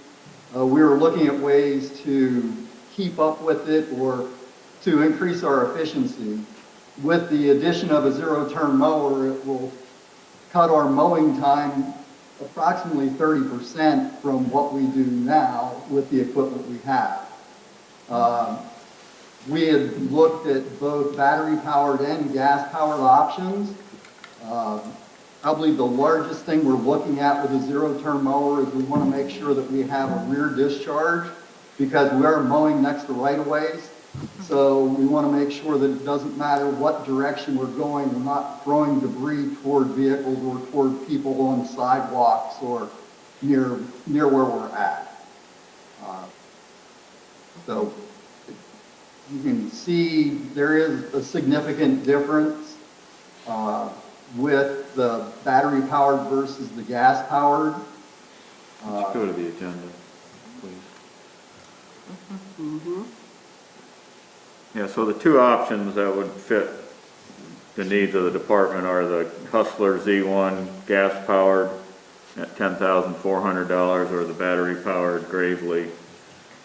We were looking at ways to keep up with it or to increase our efficiency. With the addition of a zero-turn mower, it will cut our mowing time approximately 30% from what we do now with the equipment we have. We had looked at both battery-powered and gas-powered options. I believe the largest thing we're looking at with a zero-turn mower is we want to make sure that we have a rear discharge because we are mowing next to right-of-ways. So we want to make sure that it doesn't matter what direction we're going, we're not throwing debris toward vehicles or toward people on sidewalks or near where we're at. So you can see there is a significant difference with the battery-powered versus the gas-powered. Let's go to the agenda, please. Yeah, so the two options that would fit the needs of the department are the Hustler Z1 gas-powered at $10,400 or the battery-powered Gravely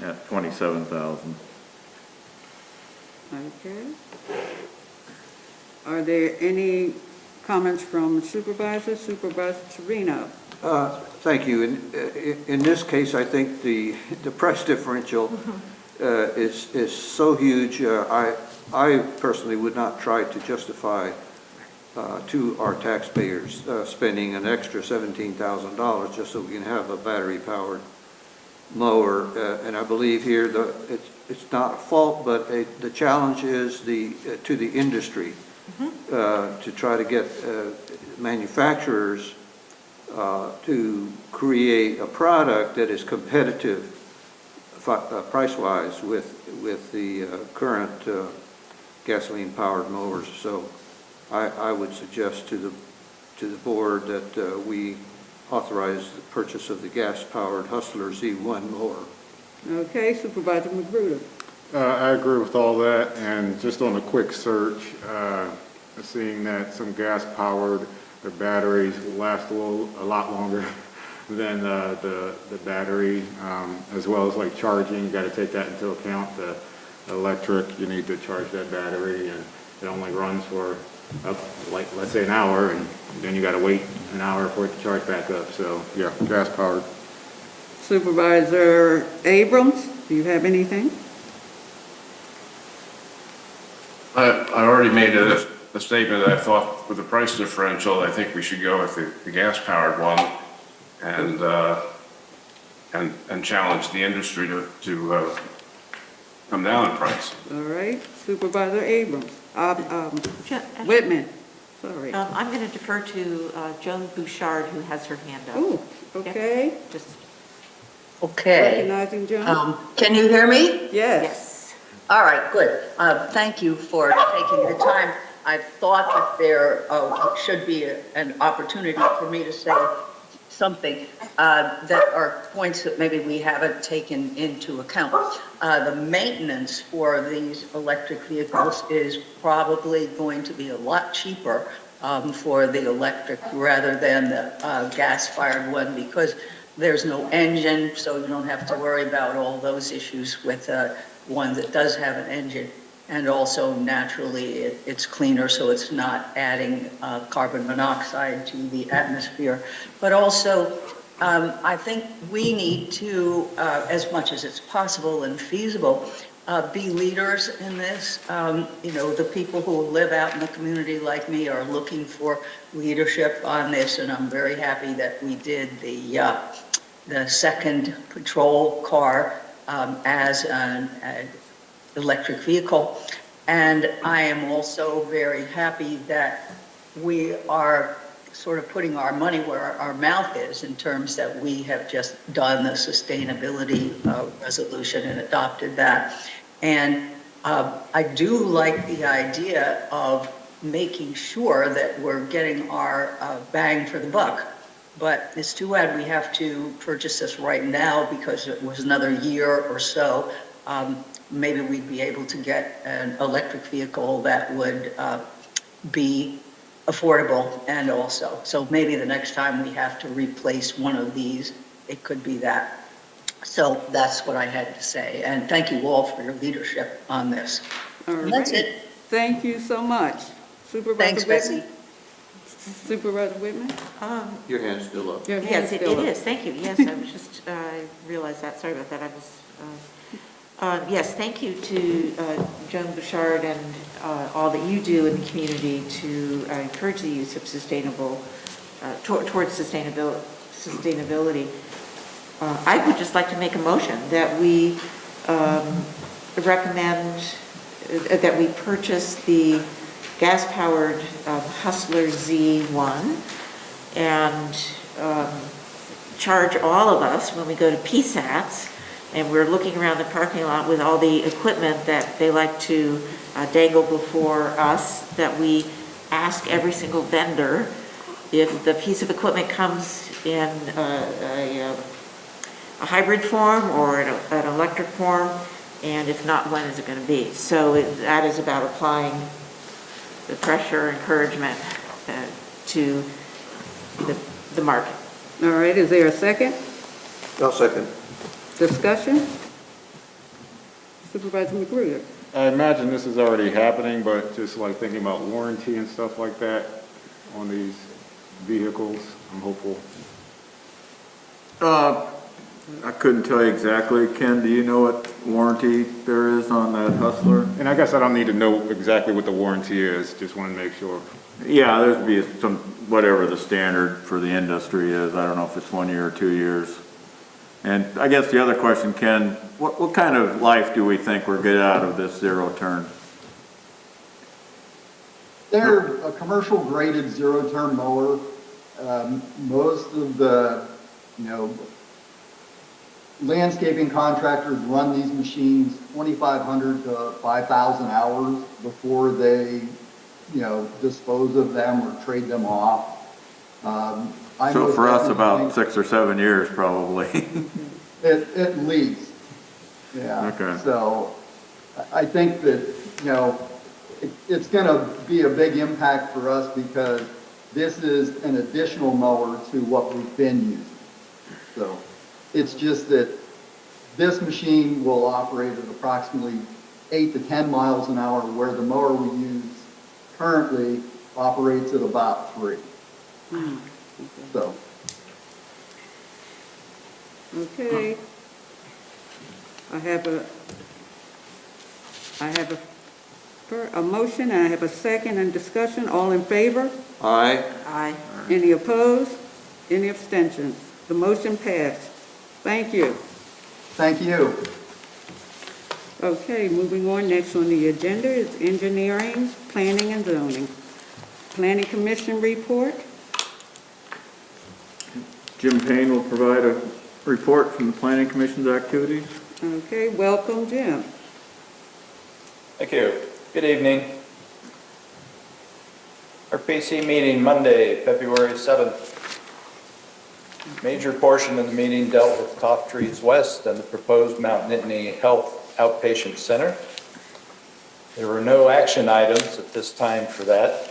at $27,000. Okay. Are there any comments from Supervisor Torino? Thank you. In this case, I think the price differential is so huge. I personally would not try to justify to our taxpayers spending an extra $17,000 just so we can have a battery-powered mower. And I believe here it's not a fault, but the challenge is to the industry to try to get manufacturers to create a product that is competitive price-wise with the current gasoline-powered mowers. So I would suggest to the board that we authorize the purchase of the gas-powered Hustler Z1 mower. Okay, Supervisor Magruder. I agree with all that, and just on a quick search, seeing that some gas-powered, their batteries last a lot longer than the battery, as well as like charging, you got to take that into account. The electric, you need to charge that battery, and it only runs for like let's say an hour, and then you got to wait an hour for it to charge back up. So yeah, gas-powered. Supervisor Abrams, do you have anything? I already made a statement that I thought with the price differential, I think we should go with the gas-powered one and challenge the industry to come down in price. All right, Supervisor Abrams. Whitman, sorry. I'm gonna defer to Joan Bouchard, who has her hand up. Oh, okay. Just, Okay. Recognizing Joan? Can you hear me? Yes. yes. All right, good. Thank you for taking the time. I thought that there should be an opportunity for me to say something that are points that maybe we haven't taken into account. The maintenance for these electric vehicles is probably going to be a lot cheaper for the electric rather than the gas-fired one, because there's no engine, so you don't have to worry about all those issues with one that does have an engine. And also, naturally, it's cleaner, so it's not adding carbon monoxide to the atmosphere. But also, I think we need to, as much as it's possible and feasible, be leaders in this. You know, the people who live out in the community like me are looking for leadership on this, and I'm very happy that we did the second patrol car as an electric vehicle. And I am also very happy that we are sort of putting our money where our mouth is in terms that we have just done the sustainability resolution and adopted that. And I do like the idea of making sure that we're getting our bang for the buck. But it's too bad we have to purchase this right now because it was another year or so. Maybe we'd be able to get an electric vehicle that would be affordable and also. So maybe the next time we have to replace one of these, it could be that. So that's what I had to say. And thank you all for your leadership on this. All And that's right. it. Thank you so much. Supervisor Thanks, Whitman? Betsy. Supervisor Whitman? Your hand's still up. Your hand's Yes, it still up. is, thank you, yes, I was just, I realized that, sorry about that, I was, yes, thank you to Joan Bouchard and all that you do in the community to encourage the use of sustainable, towards sustainability. I would just like to make a motion that we recommend, that we purchase the gas-powered Hustler Z1 and charge all of us when we go to PSATs and we're looking around the parking lot with all the equipment that they like to dangle before us, that we ask every single vendor if the piece of equipment comes in a hybrid form or an electric form, and if not, when is it going to be? So that is about applying the pressure, encouragement to the market. All right, is there a second? I'll second. Discussion? Supervisor McGruder? I imagine this is already happening, but just like thinking about warranty and stuff like that on these vehicles, I'm hopeful. I couldn't tell you exactly. Ken, do you know what warranty there is on that Hustler? And I guess I don't need to know exactly what the warranty is, just want to make sure. Yeah, there'd be some, whatever the standard for the industry is. I don't know if it's 1 year or 2 years. And I guess the other question, Ken, what kind of life do we think we're getting out of this zero turn? They're a commercial graded zero-turn mower. Most of the, landscaping contractors run these machines 2,500 to 5,000 hours before they, dispose of them or trade them off. So for us, about 6 or 7 years, probably. At least, yeah. Okay. So I think that, it's going to be a big impact for us because this is an additional mower to what we've been using. So it's just that this machine will operate at approximately 8 to 10 miles an hour, where the mower we use currently operates at about 3. So. Okay. I have a motion, and I have a second and discussion. All in favor? Aye. Aye. Any opposed? Any abstentions? The motion passed. Thank you. Thank you. Okay, moving on, next on the agenda is engineering, planning, and zoning. Planning Commission report. Jim Payne will provide a report from the Planning Commission's activities. Okay, welcome, Jim. Thank you. Good evening. Our PC meeting Monday, February 7th. Major portion of the meeting dealt with Toff Trees West and the proposed Mount Nittany Health Outpatient Center. There were no action items at this time for that,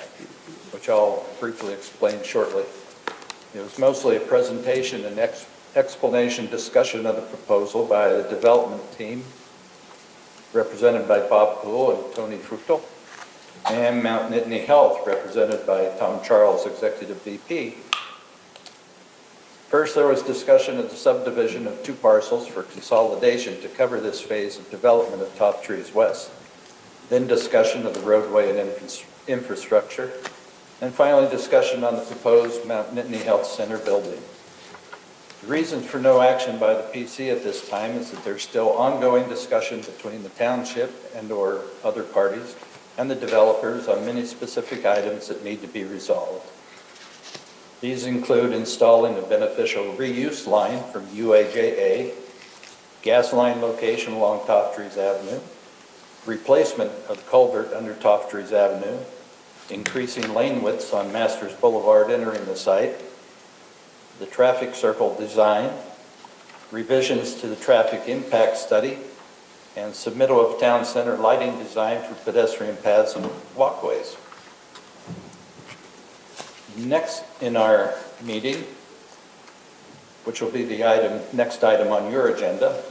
which I'll briefly explain shortly. It was mostly a presentation and explanation discussion of the proposal by the development team, represented by Bob Poole and Tony Fruchtel, and Mount Nittany Health, represented by Tom Charles, Executive VP. First, there was discussion of the subdivision of 2 parcels for consolidation to cover this phase of development of Toff Trees West. Then discussion of the roadway and infrastructure. And finally, discussion on the proposed Mount Nittany Health Center building. The reasons for no action by the PC at this time is that there's still ongoing discussion between the township and/or other parties and the developers on many specific items that need to be resolved. These include installing a beneficial reuse line from UAJA, gas line location along Toff Trees Avenue, replacement of the culvert under Toff Trees Avenue, increasing lane widths on Masters Boulevard entering the site, the traffic circle design, revisions to the traffic impact study, and submittal of town center lighting design for pedestrian paths and walkways. Next in our meeting, which will be the next item on your agenda,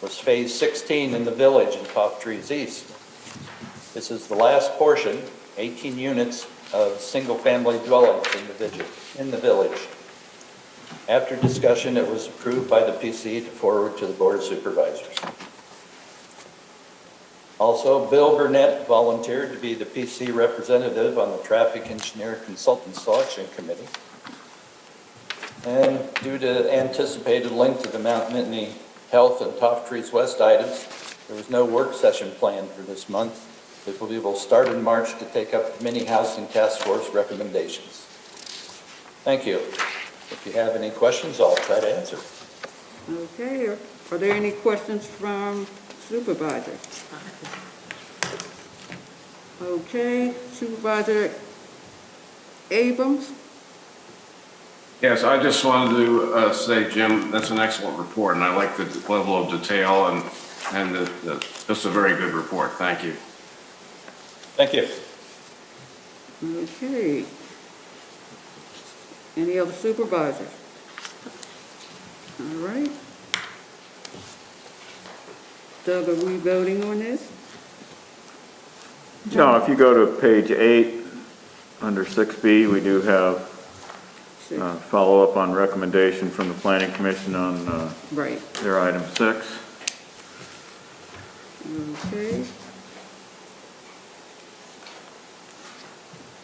was Phase 16 in the village in Toff Trees East. This is the last portion, 18 units of single-family dwellings in the village. After discussion, it was approved by the PC to forward to the Board of Supervisors. Also, Bill Burnett volunteered to be the PC representative on the Traffic Engineer Consultant Selection Committee. And due to anticipated link to the Mount Nittany Health and Toff Trees West items, there was no work session planned for this month. We will start in March to take up the mini housing task force recommendations. Thank you. If you have any questions, I'll try to answer. Okay, are there any questions from supervisors? Okay, Supervisor Abrams? Yes, I just wanted to say, Jim, that's an excellent report, and I like the level of detail and just a very good report. Thank you. Thank you. Okay. Any other supervisors? All right. Doug, are we voting on this? No, if you go to page 8, under 6B, we do have follow-up on recommendation from the Planning Commission on Right. their item 6. Okay.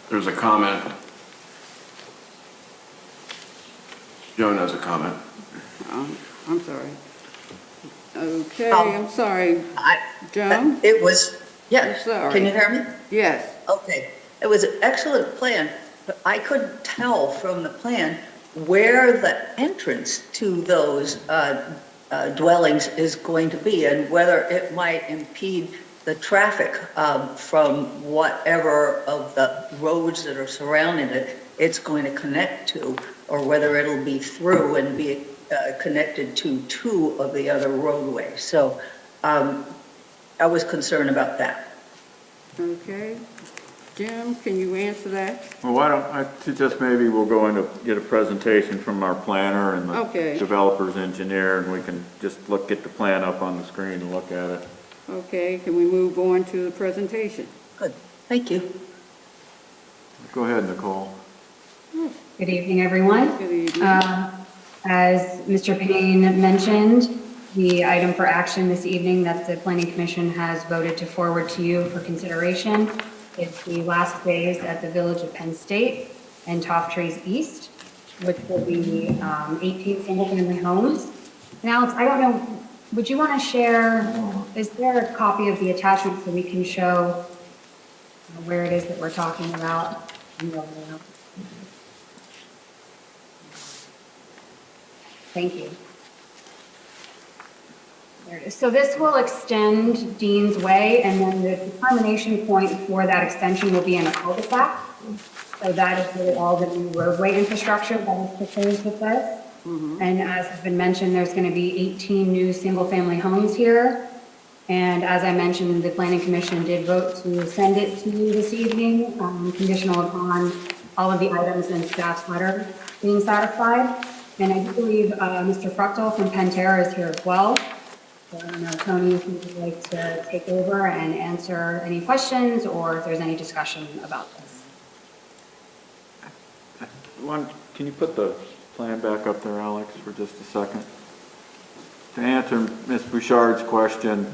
There's a comment. Joan has a comment. I'm sorry. Okay, I'm sorry. Joan? It was, yeah. I'm sorry. Can you hear me? Yes. Okay. It was an excellent plan, but I couldn't tell from the plan where the entrance to those dwellings is going to be and whether it might impede the traffic from whatever of the roads that are surrounding it it's going to connect to, or whether it'll be through and be connected to 2 of the other roadways. So I was concerned about that. Okay. Jim, can you answer that? Well, why don't I suggest maybe we'll go in to get a presentation from our planner and the Okay. developer's engineer, and we can just get the plan up on the screen and look at it. Okay, can we move on to the presentation? Good, thank you. Go ahead, Nicole. Good evening, everyone. Good evening. As Mr. Payne mentioned, the item for action this evening that the Planning Commission has voted to forward to you for consideration is the last phase at the Village of Penn State and Toff Trees East, which will be 18 single-family homes. And Alex, I don't know, would you want to share, is there a copy of the attachment so we can show where it is that we're talking about? Thank you. There it is. So this will extend Dean's Way, and then the determination point for that extension will be in a cul-de-sac. So that is really all the new roadway infrastructure that is proposed with this. And as has been mentioned, there's going to be 18 new single-family homes here. And as I mentioned, the Planning Commission did vote to send it to you this evening, conditional upon all of the items in staff's letter being satisfied. And I do believe Mr. Fruchtel from Pantera is here as well. So I don't know, Tony, if you would like to take over and answer any questions, or if there's any discussion about this. Can you put the plan back up there, Alex, for just a second? To answer Ms. Bouchard's question,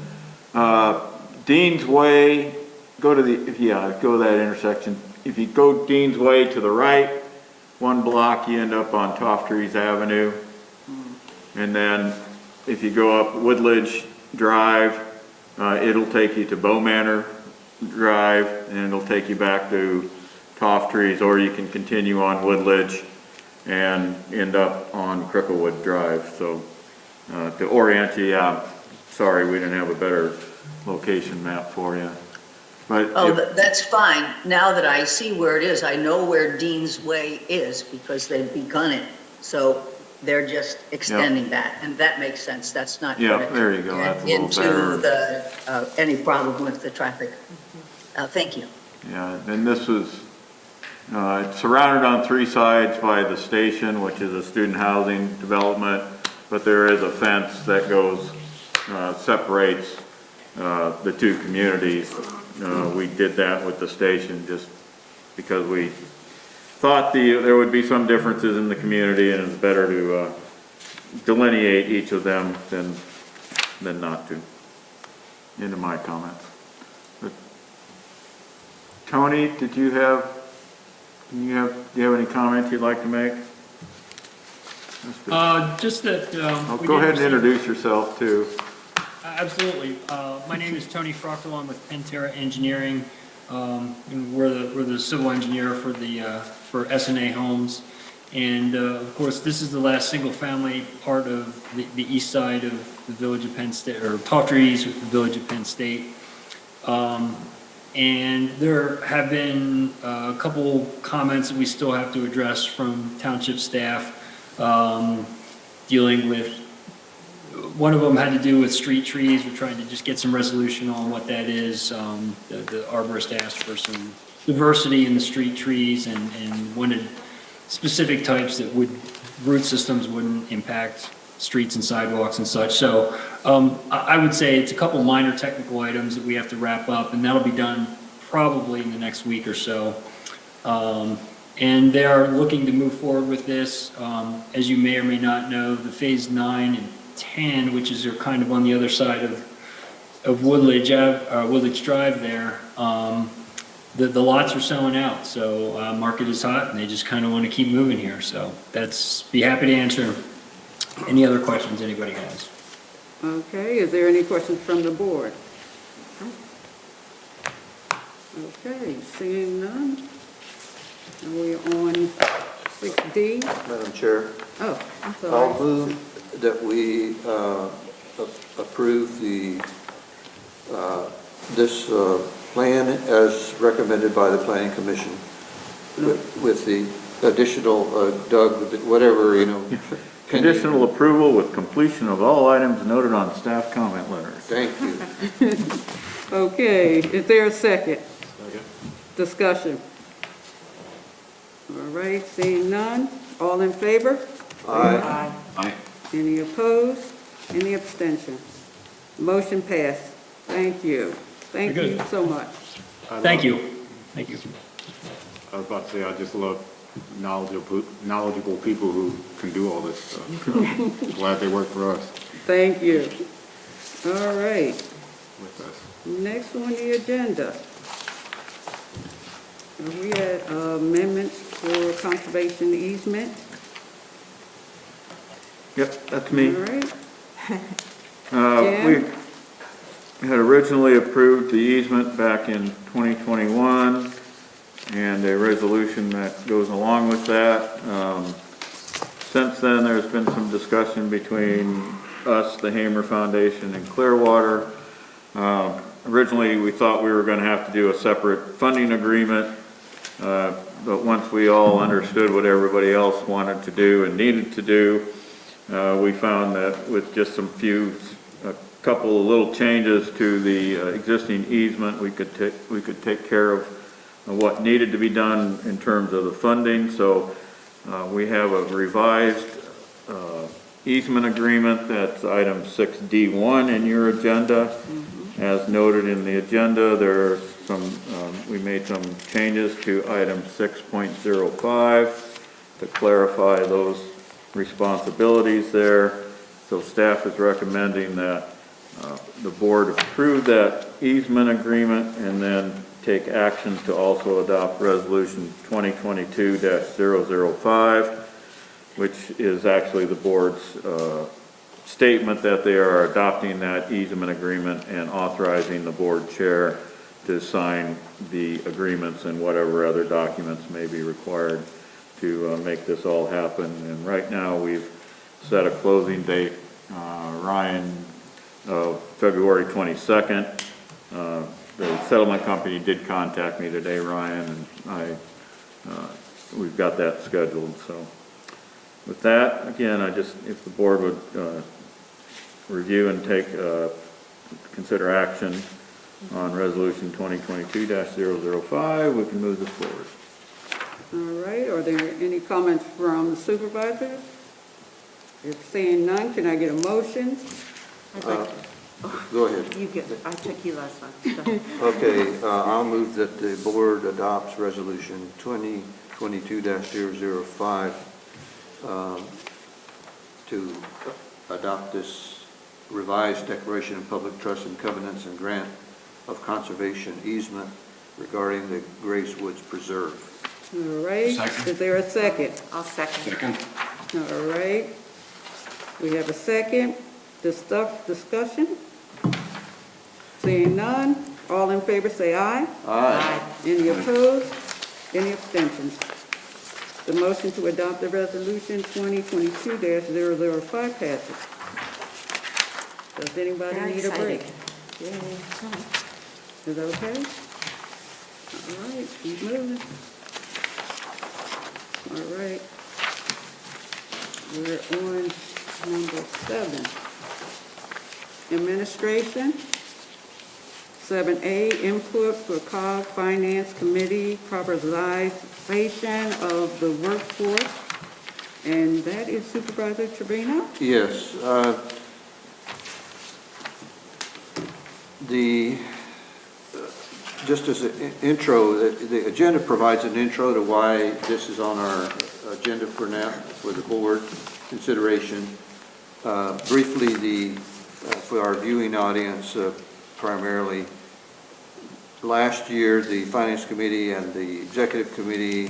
Dean's Way, go to that intersection. If you go Dean's Way to the right, one block, you end up on Tofttrees Avenue. And then if you go up Woodledge Drive, it'll take you to Bow Manor Drive, and it'll take you back to Tofttrees, or you can continue on Woodledge and end up on Cricklewood Drive. So to orient you, sorry we didn't have a better location map for you. But That's fine. Now that I see where it is, I know where Dean's Way is because they've begun it. So they're just extending that, and that makes sense. That's not Yeah, going there you go. That's a little into better. any problem with the traffic. Thank you. Yeah, and this was it's surrounded on three sides by the station, which is a student housing development, but there is a fence that goes, separates the two communities. We did that with the station just because we thought there would be some differences in the community, and it's better to delineate each of them than not to. Into my comments. But Tony, do you have any comments you'd like to make? Just that. Go ahead and introduce yourself too. Absolutely. My name is Tony Fruchtel. I'm with Pantera Engineering. And we're the civil engineer for S&A Homes. And of course, this is the last single-family part of the east side of the village of Penn State, or Tofttrees with the village of Penn State. And there have been a couple comments that we still have to address from township staff dealing with. One of them had to do with street trees. We're trying to just get some resolution on what that is. The arborist asked for some diversity in the street trees and wanted specific types that root systems wouldn't impact streets and sidewalks and such. So I would say it's a couple minor technical items that we have to wrap up, and that'll be done probably in the next week or so. And they are looking to move forward with this. As you may or may not know, the Phase 9 and 10, which is kind of on the other side of Woodledge Drive there, the lots are selling out. So market is hot, and they just kind of want to keep moving here. So be happy to answer any other questions anybody has. Okay, is there any questions from the board? Okay, seeing none. And we're on 6D. Madam Chair, Oh, I'm sorry. I'll move that we approve this plan as recommended by the Planning Commission with the additional, Doug, whatever, Conditional approval with completion of all items noted on staff comment letters. Thank you. Okay, is there a second? Discussion. All right, seeing none. All in favor? Aye. Aye. Any opposed? Any abstention? Motion passed. Thank you. Thank Very you good. so much. Thank you. Thank you. I was about to say, I just love knowledgeable people who can do all this stuff. So glad they work for us Thank you. All right, with us. next on the agenda. We had amendments for conservation easement. Yep, that's me. All right, We had originally approved the easement back in 2021, and a resolution that goes along with that. Since then, there's been some discussion between us, the Hamer Foundation, and Clearwater. Originally, we thought we were going to have to do a separate funding agreement, but once we all understood what everybody else wanted to do and needed to do, we found that with just a couple of little changes to the existing easement, we could take care of what needed to be done in terms of the funding. So we have a revised easement agreement. That's item 6D1 in your agenda. As noted in the agenda, there's we made some changes to item 6.05 to clarify those responsibilities there. So staff is recommending that the board approve that easement agreement and then take action to also adopt resolution 2022-005, which is actually the board's statement that they are adopting that easement agreement and authorizing the board chair to sign the agreements and whatever other documents may be required to make this all happen. And right now, we've set a closing date, Ryan, of February 22nd. The settlement company did contact me today, Ryan, and we've got that scheduled. So with that, again, if the board would review and consider action on resolution 2022-005, we can move this forward. All right, are there any comments from the supervisors? If seeing none, can I get a motion? Go ahead. I took you last time. Okay, I'll move that the board adopts resolution 2022-005 to adopt this revised declaration of public trust and covenants and grant of conservation easement regarding the Grace Woods Preserve. All right, Second. is there a second? I'll second. Second. All right, we have a second. Discussion? Seeing none, all in favor say aye. Aye. Any opposed? Any abstentions? The motion to adopt the resolution 2022-005 passes. Does anybody Very need a break? exciting. Is that okay? All right, keep moving. All right. We're on number 7. Administration. 7A, input for COG Finance Committee, propertization of the workforce. And that is Supervisor Trevino? Yes. Just as an intro, the agenda provides an intro to why this is on our agenda for now, for the board consideration. Briefly, for our viewing audience, primarily, last year, the Finance Committee and the Executive Committee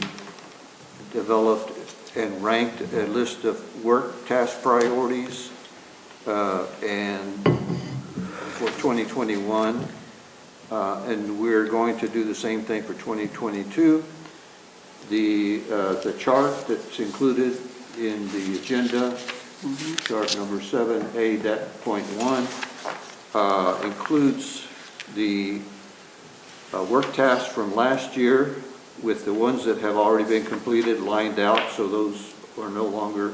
developed and ranked a list of work task priorities and for 2021, and we're going to do the same thing for 2022. The chart that's included in the agenda, chart number 7A.1, includes the work tasks from last year with the ones that have already been completed lined out, so those are no longer,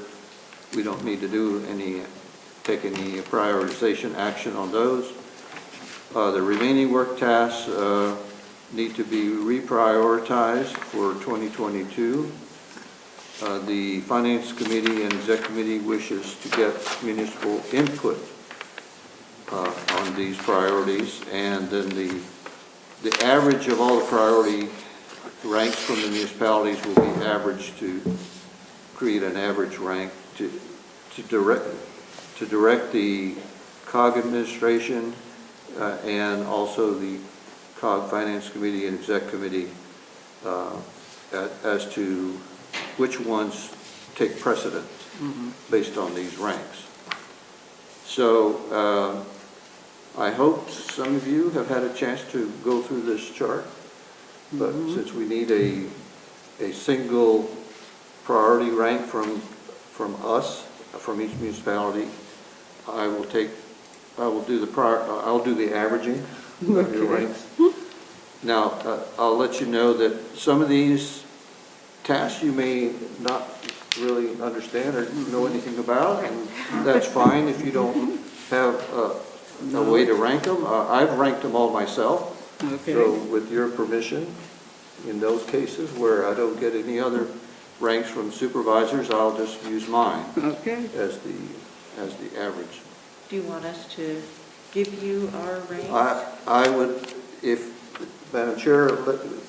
we don't need to take any prioritization action on those. The remaining work tasks need to be reprioritized for 2022. The Finance Committee and Exec Committee wishes to get municipal input on these priorities, and then the average of all the priority ranks from the municipalities will be averaged to create an average rank to direct the COG administration and also the COG Finance Committee and Exec Committee as to which ones take precedence based on these ranks. So I hope some of you have had a chance to go through this chart, but since we need a single priority rank from us, from each municipality, I will do the averaging of your Okay. ranks. Now, I'll let you know that some of these tasks you may not really understand or know anything about, and that's fine if you don't have a way to rank them. I've ranked them all myself. Okay. So with your permission, in those cases where I don't get any other ranks from supervisors, I'll just use mine Okay. as the average. Do you want us to give you our range? I would, if Madam Chair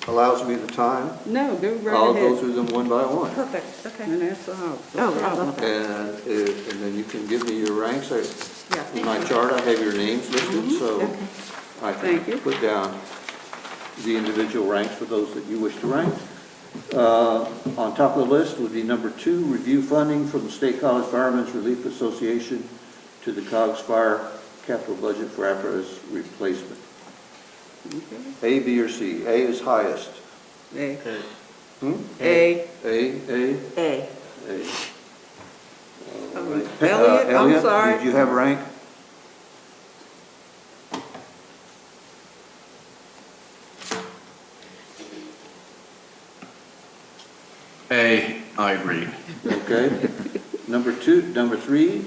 allows me the time, No, go right I'll go ahead. through them one by one. Perfect, okay. And that's all. Oh, I love that. And then you can give me your ranks. Yeah, In my chart, I have your names listed, so Okay. I Thank you. can put down the individual ranks for those that you wish to rank. On top of the list would be number 2, review funding from the State College Firemen's Relief Association to the COGS Fire capital budget for apparatus replacement. A, B, or C? A is highest. A. Hmm? A. A. A. A. All Oh, right. Elliot, I'm sorry. Did you have a rank? A, I agree. Okay. Number 3,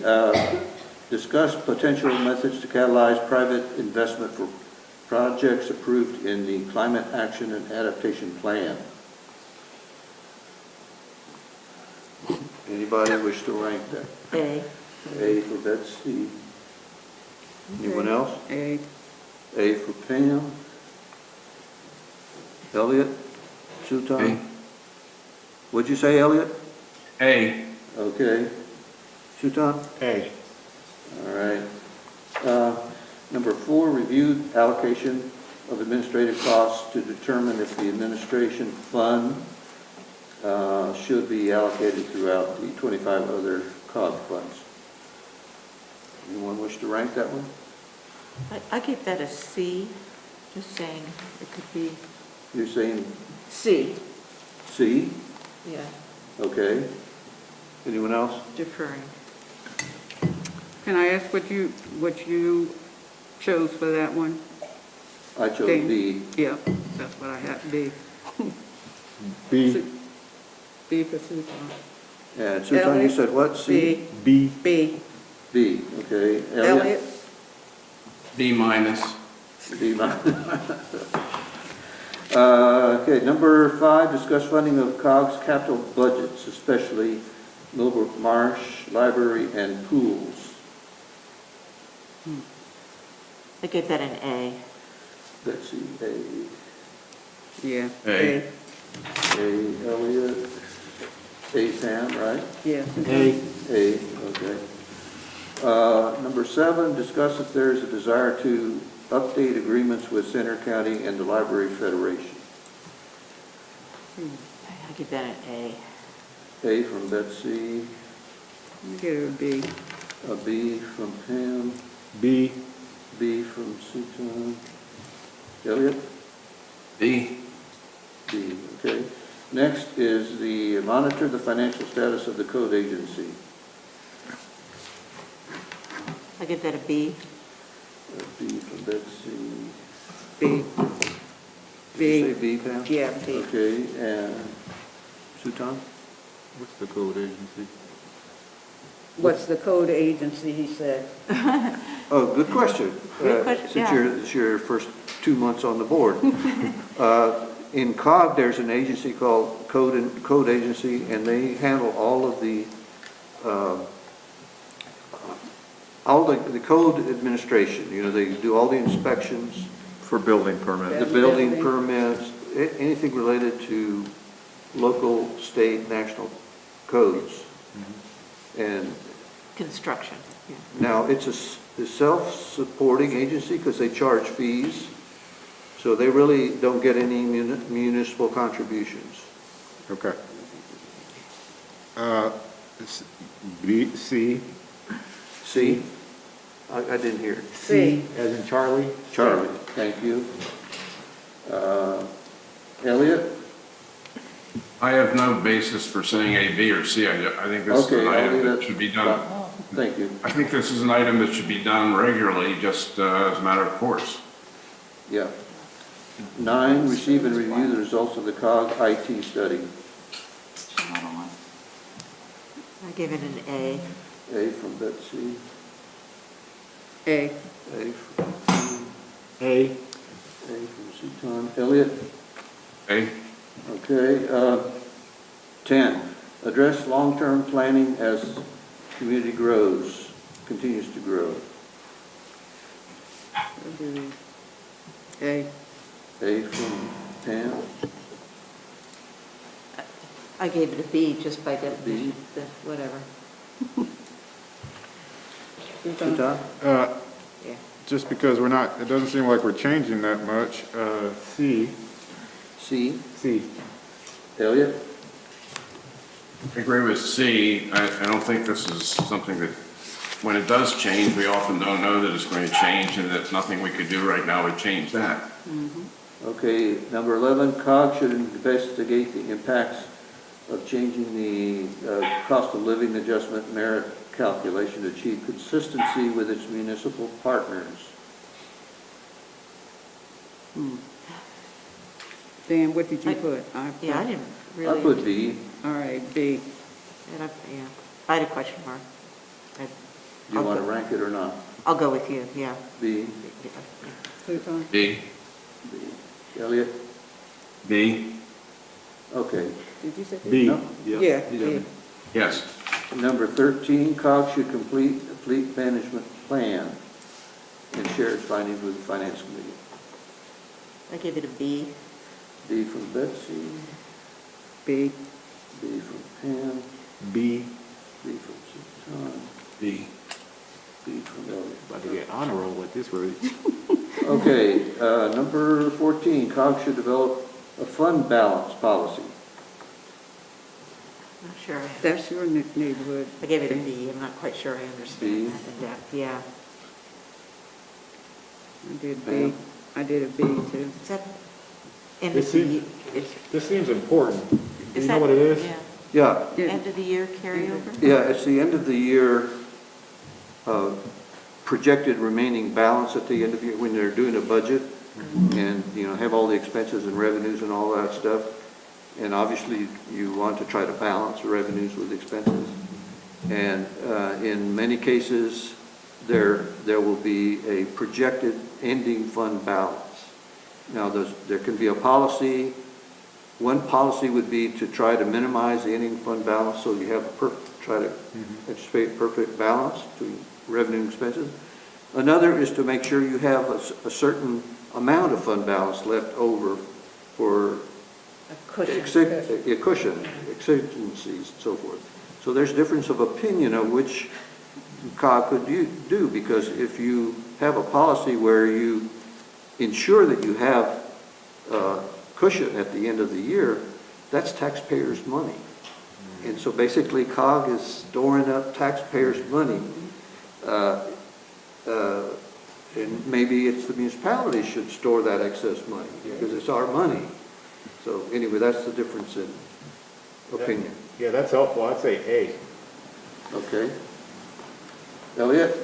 discuss potential methods to catalyze private investment for projects approved in the Climate Action and Adaptation Plan. Anybody wish to rank that? A. A for Betsy. Anyone else? A. A for Pam. Elliot? Sutan? What'd you say, Elliot? A. Okay. Sutan? A. All right. Number 4, review allocation of administrative costs to determine if the administration fund should be allocated throughout the 25 other COG funds. Anyone wish to rank that one? I give that a C, just saying it could be You're saying C. C? Yeah, Okay. Anyone else? deferring. Can I ask what you chose for that one? I chose Okay. B. Yeah, that's what I had, B. B. B for Susan. And Sutan, you Elliot? said what? C? B. B. B, okay. Elliot? B minus. B minus. Okay, number 5, discuss funding of COGS capital budgets, especially Millbrook Marsh, library, and pools. I give that an A. Betsy, A. Yeah. A. A, Elliot. A, Pam, right? Yeah. A. A, okay. Number 7, discuss if there is a desire to update agreements with Center County and the Library Federation. I give that an A. A from Betsy, Let me get her a B. a B from Pam, B. B from Sutan. Elliot? B. B, okay. Next is the monitor the financial status of the code agency. I give that a B. A B from Betsy. B. Did you say B. B, Pam? Yeah, B. Okay, and Sutan? What's the code agency? What's the code agency, he said? Oh, good question. Good question, Since yeah. it's your first 2 months on the board. In COG, there's an agency called Code Agency, and they handle all of the code administration. You know, they do all the inspections, For building permits. the building permits, anything related to local, state, national codes. And Construction. Yeah. now, it's a self-supporting agency because they charge fees, so they really don't get any municipal contributions. Okay. B, C. See? I didn't hear. C. As in Charlie. Charlie, thank you. Elliot? I have no basis for saying A, B, or C. I think this is Okay, an item Elliot, that should be done Thank you. I think this is an item that should be done regularly, just as a matter of course. Yeah. 9, receive and review the results of the COG IT study. I give it an A. A from Betsy. A. A from A. from Seaton. Elliot? Okay? Okay. 10, address long-term planning as community grows, continues to grow. A. A from Pam. I gave it a B just by definition, but whatever. Seaton? Yeah. Just because we're not, it doesn't seem like we're changing that much. C. C. C. Elliot? I agree with C. I don't think this is something that, when it does change, we often don't know that it's going to change, and that nothing we could do right now would change that. Okay, number 11, COG should investigate the impacts of changing the cost of living adjustment merit calculation to achieve consistency with its municipal partners. Dan, what did you put? Yeah, I didn't really. I put B. All right, B. Yeah, I had a question mark. Do you want to rank it or not? I'll go with you, yeah. B. Pluton? B. B. Elliot? B. Okay. Did you say B. No? Yeah, B. Yes. Number 13, COG should complete a fleet management plan and share its findings with the Finance Committee. I give it a B. B from Betsy. B. B from Pam. B. B from Seaton. B. B from Elliot. About to get honor roll with this, really. Okay, number 14, COG should develop a fund balance policy. Not sure. That's your neighborhood. I gave it a B. I'm not quite sure I understand B. that in depth. Yeah. I did B. Pam? I did a B too. Is that end This of the seems- year? This seems important. Do you know that- what it is? Yeah. Yeah, Yeah. End of the year carryover? yeah, it's the end of the year projected remaining balance at the end of the year when they're doing a budget and, have all the expenses and revenues and all that stuff. And obviously, you want to try to balance the revenues with expenses. And in many cases, there will be a projected ending fund balance. Now, there can be a policy. One policy would be to try to minimize the ending fund balance so you have try to anticipate perfect balance between revenue and expenses. Another is to make sure you have a certain amount of fund balance left over for A cushion. cushion, exigencies, and so forth. So there's difference of opinion of which COG could do, because if you have a policy where you ensure that you have cushion at the end of the year, that's taxpayers' money. And so basically COG is storing up taxpayers' money. And maybe it's the municipality should store that excess money because it's our money. So anyway, that's the difference in opinion. Yeah, that's helpful. I'd say A. Okay. Elliot?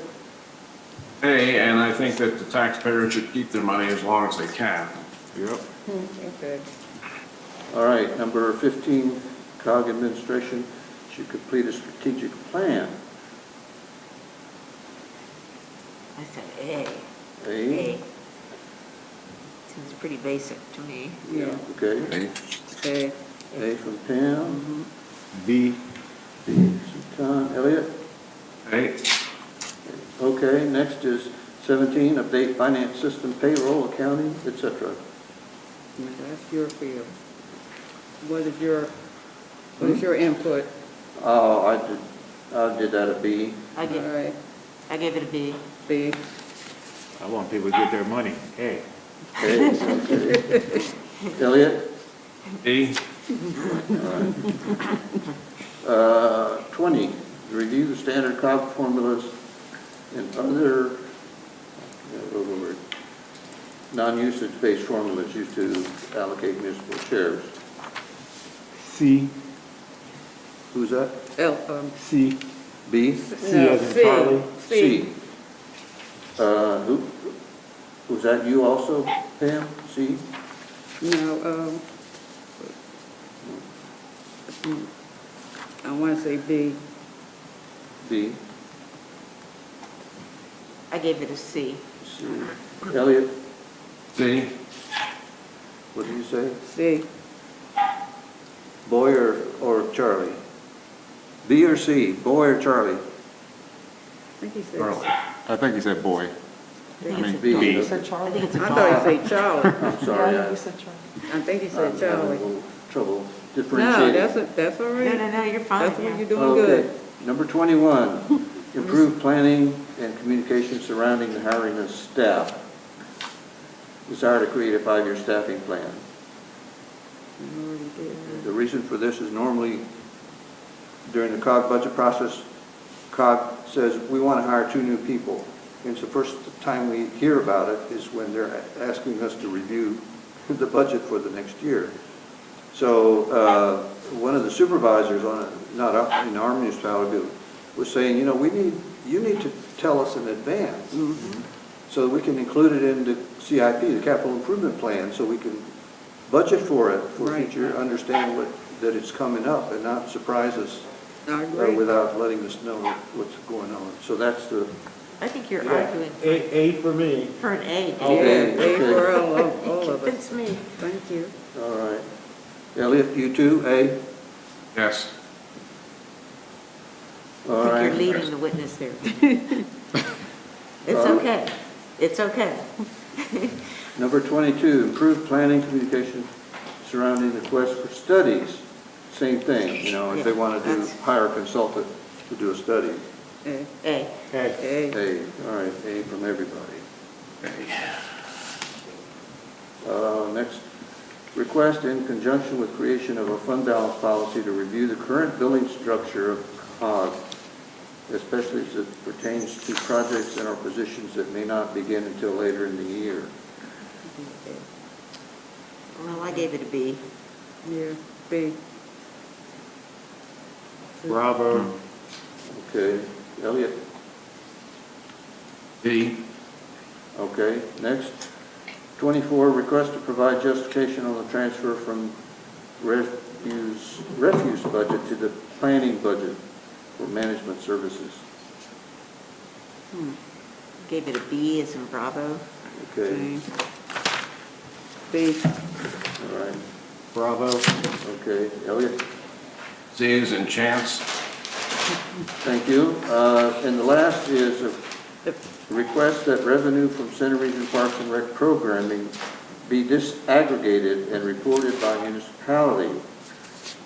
A, and I think that the taxpayers should keep their money as long as they can. Yep. Okay. All right, number 15, COG administration should complete a strategic plan. I said A. A? Seems pretty basic to me. Yeah. Okay. A. A from Pam. B. B, Seaton. Elliot? A. Okay, next is 17, update finance system, payroll, accounting, etc. That's your field. What is your input? Oh, I did that a B. I All right, gave it a B. B. I want people to get their money. A. Okay. Elliot? B. 20, review the standard COG formulas and other non-usage-based formulas used to allocate municipal shares. C. Who's that? L, C. B? No, C. C. Who, was that you also, Pam? C? No, I want to say B. B? I gave it a C. C. Elliot, C. what did you say? C. Boy or Charlie? B or C, boy or Charlie? I think he said, Charlie. I think he said boy. I think it's a B. dog. You said Charlie? I think it's a I dog. thought he said Charlie. I'm sorry, Yeah, you said Charlie. I think he I'm said having a Charlie. little trouble No, differentiating. that's all No, right. no, you're fine. That's what yeah. you're doing Okay, good. number 21, improve planning and communication surrounding the hiring of staff. Desire to create a 5-year staffing plan. You already did. The reason for this is normally during the COG budget process, COG says, we want to hire 2 new people. And it's the first time we hear about it is when they're asking us to review the budget for the next year. So one of the supervisors on it, not in our municipality, was saying, you know, you need to tell us in advance so that we can include it in the CIP, the capital improvement plan, so we can budget for it for Right. future, understand that it's coming up and not surprise us I agree. without letting us know what's going on. So that's the, I think you're arguing A for me. for an A. Yeah, Okay, A okay. for all of us. Convince me. Thank you. all right. Elliot, you too, A? Yes. All I think right. you're leading the witness there. It's okay. It's okay. Number 22, improve planning communication surrounding the request for studies. Same thing, you know, if they want to That's- hire a consultant to do a study. A. A. A. A, all right, A from everybody. Next, request in conjunction with creation of a fund balance policy to review the current billing structure of COG, especially as it pertains to projects and our positions that may not begin until later in the year. Well, I gave it a B. Yeah, B. Bravo. Okay, Elliot? B. Okay, next. 24, request to provide justification on the transfer from refuse budget to the planning budget for management services. Gave it a B as in Bravo. Okay, B. all right, Bravo. okay. Elliot? C is in chance. Thank you. And the last is a request that revenue from Center Region Parks and Rec programming be disaggregated and reported by municipality,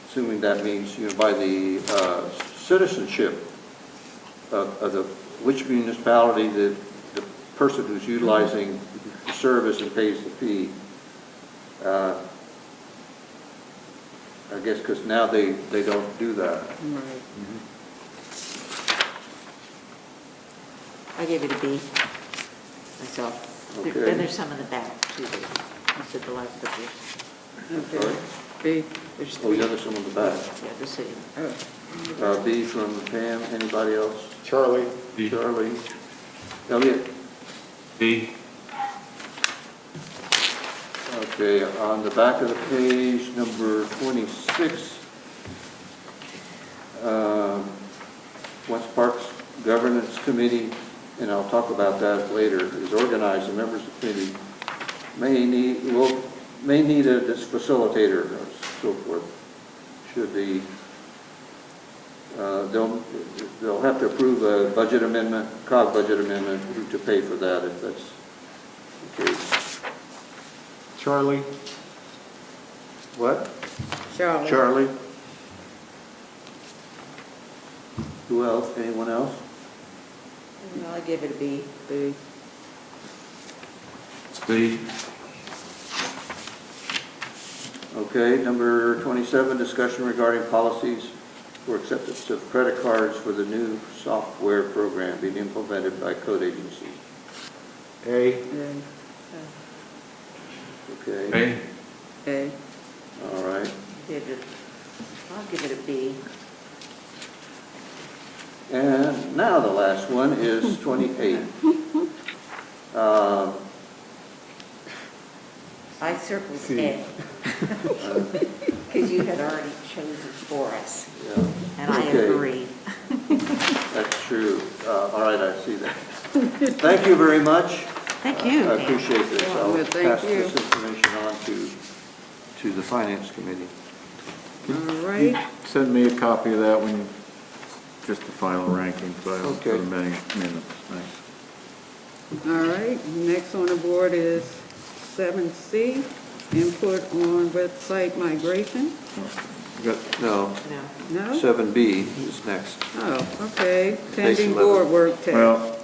assuming that means, you know, by the citizenship of the, which municipality the person who's utilizing the service and pays the fee. I guess because now they don't do that. Right. I gave it a B myself. Okay. And there's some in the back too. I said the last couple of Okay. B. There's Oh, three. yeah, there's some on the back. Yeah, just so you know. Oh. B from Pam, anybody else? Charlie. B. Charlie? Elliot? B. Okay, on the back of the page, number 26, West Parks Governance Committee, and I'll talk about that later, is organized. The members of the committee may need this facilitator and so forth. Should the, they'll have to approve a budget amendment, COG budget amendment to pay for that if that's the case. Charlie. What? Charlie. Charlie? Who else? Anyone else? No, I gave it a B. B. C. Okay, number 27, discussion regarding policies for acceptance of credit cards for the new software program being implemented by code agency. A. A. Okay, A. A. all right. I'll give it a B. And now the last one is 28. Um, I circled A, because you had already chosen for us, yeah, and I Okay. agreed. That's true. All right, I see that. Thank you very much. Thank you. I appreciate this. I'll Well, thank pass you. this information on to the Finance Committee. All right. Send me a copy of that when, just the final ranking, so I have Okay. for the minutes. Thanks. All right, next on the board is 7C, input on website migration. You got- No, No. No? 7B is next. Oh, okay. Pending 11. board work test. Well,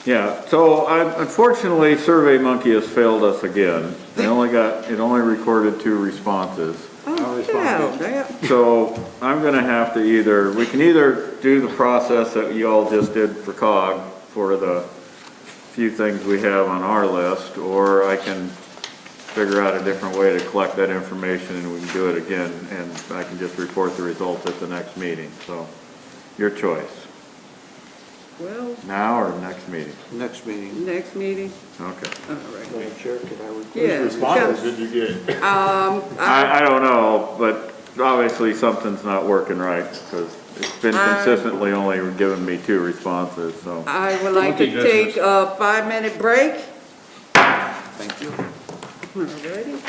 yeah, so unfortunately, SurveyMonkey has failed us again. It only recorded 2 responses. Oh, get out. So I'm gonna have to we can either do the process that you all just did for COG for the few things we have on our list, or I can figure out a different way to collect that information and we can do it again, and I can just report the results at the next meeting. So, your choice. Well, Now or next meeting? Next meeting. next meeting, Okay. all right. Madam Chair, could I report? Yeah. Responses did you get? I don't know, but obviously something's not working right, because it's been consistently only giving me 2 responses, so. I would like to take a 5-minute break. Thank you. All righty.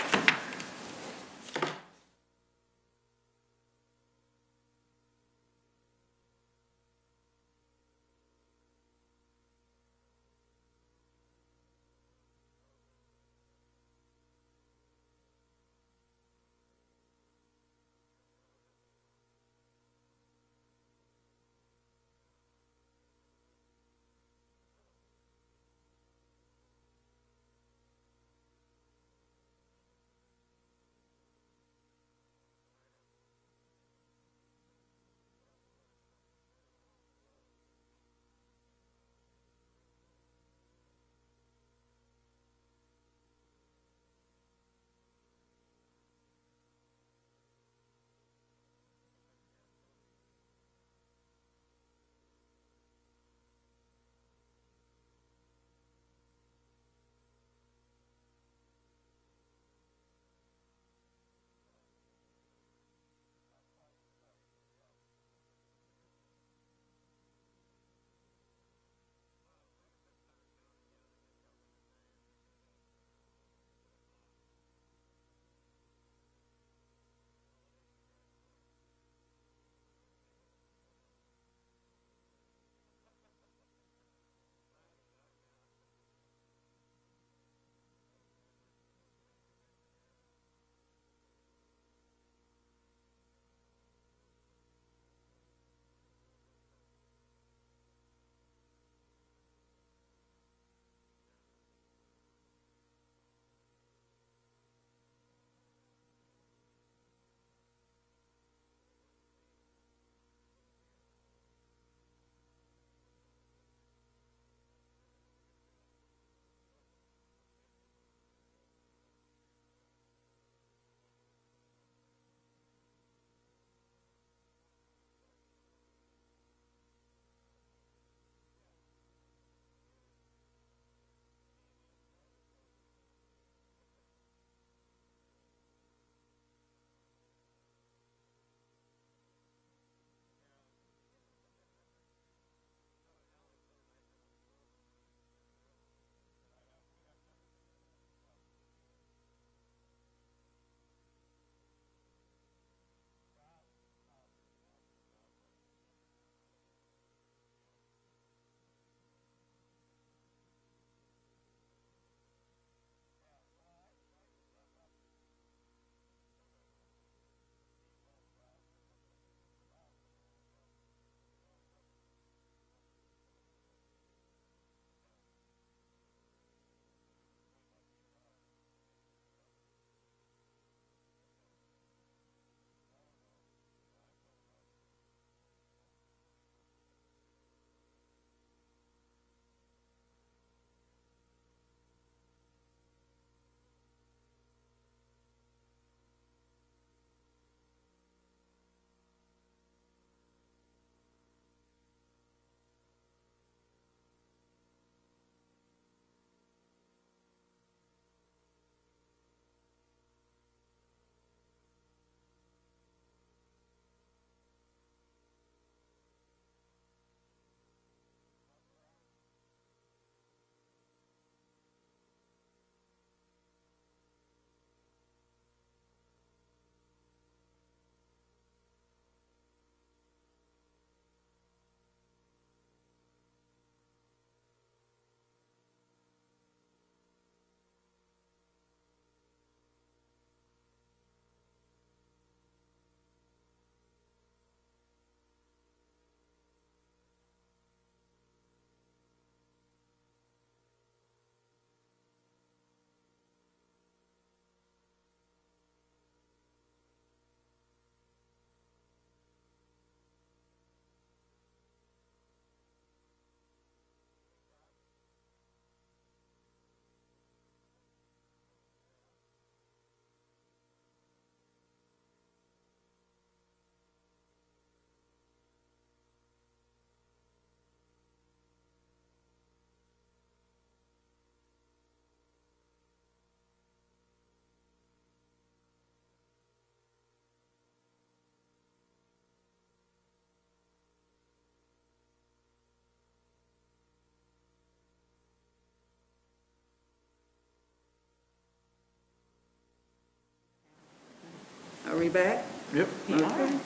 we back? Yep. Okay.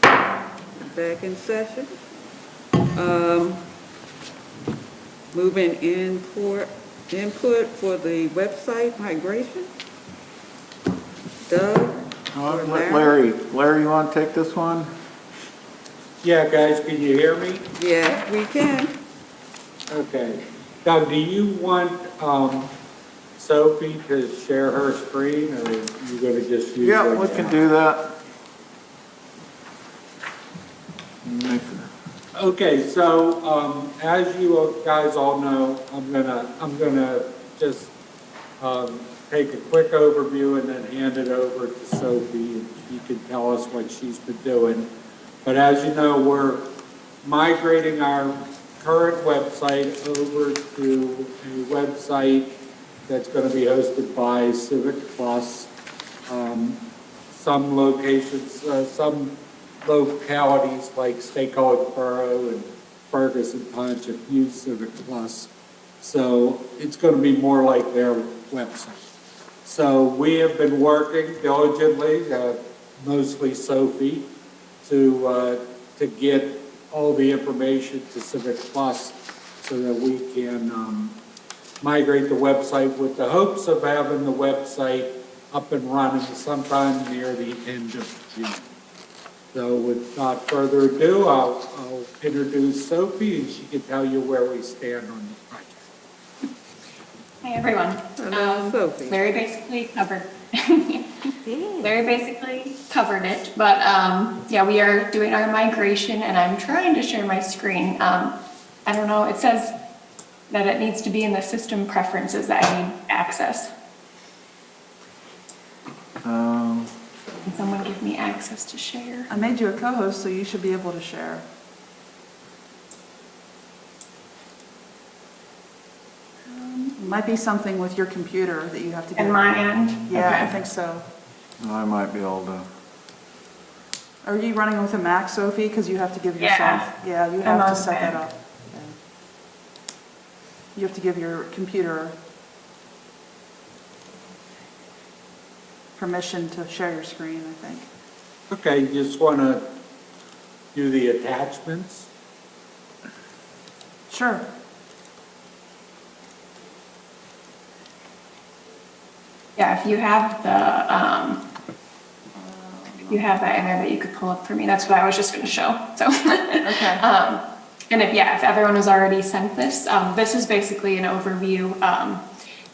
Back in session. Moving input for the website migration. Doug? or Larry, you want to take this one? Yeah, guys, can you hear me? Yes, we can. Okay. Doug, do you want Sophie to share her screen, or are you going to just use? Yeah, we can do that. Okay, so as you guys all know, I'm gonna just take a quick overview and then hand it over to Sophie, and she can tell us what she's been doing. But as you know, we're migrating our current website over to a website that's going to be hosted by Civic Plus. Some locations, some localities like State College Borough and Ferguson Township use Civic Plus. So it's going to be more like their website. So we have been working diligently, mostly Sophie, to get all the information to Civic Plus so that we can migrate the website with the hopes of having the website up and running sometime near the end of June. So without further ado, I'll introduce Sophie, and she can tell you where we stand on the project. Hi, everyone. Hello, Sophie. Larry basically covered. Larry basically covered it, but yeah, we are doing our migration, and I'm trying to share my screen. I don't know, it says that it needs to be in the system preferences that I need access. Can someone give me access to share? I made you a co-host, so you should be able to share. It might be something with your computer that you have to get. And my end? Yeah, Okay. I think so. I might be able to. Are you running with a Mac, Sophie? Because you have to give Yeah. yourself, yeah, you I'm have to on set that Mac. up. Yeah. You have to give your computer permission to share your screen, I think. Okay, you just want to do the attachments? Sure. Yeah, if you have you have that in there that you could pull up for me, that's what I was just gonna show, so. Okay. And if everyone has already sent this, this is basically an overview,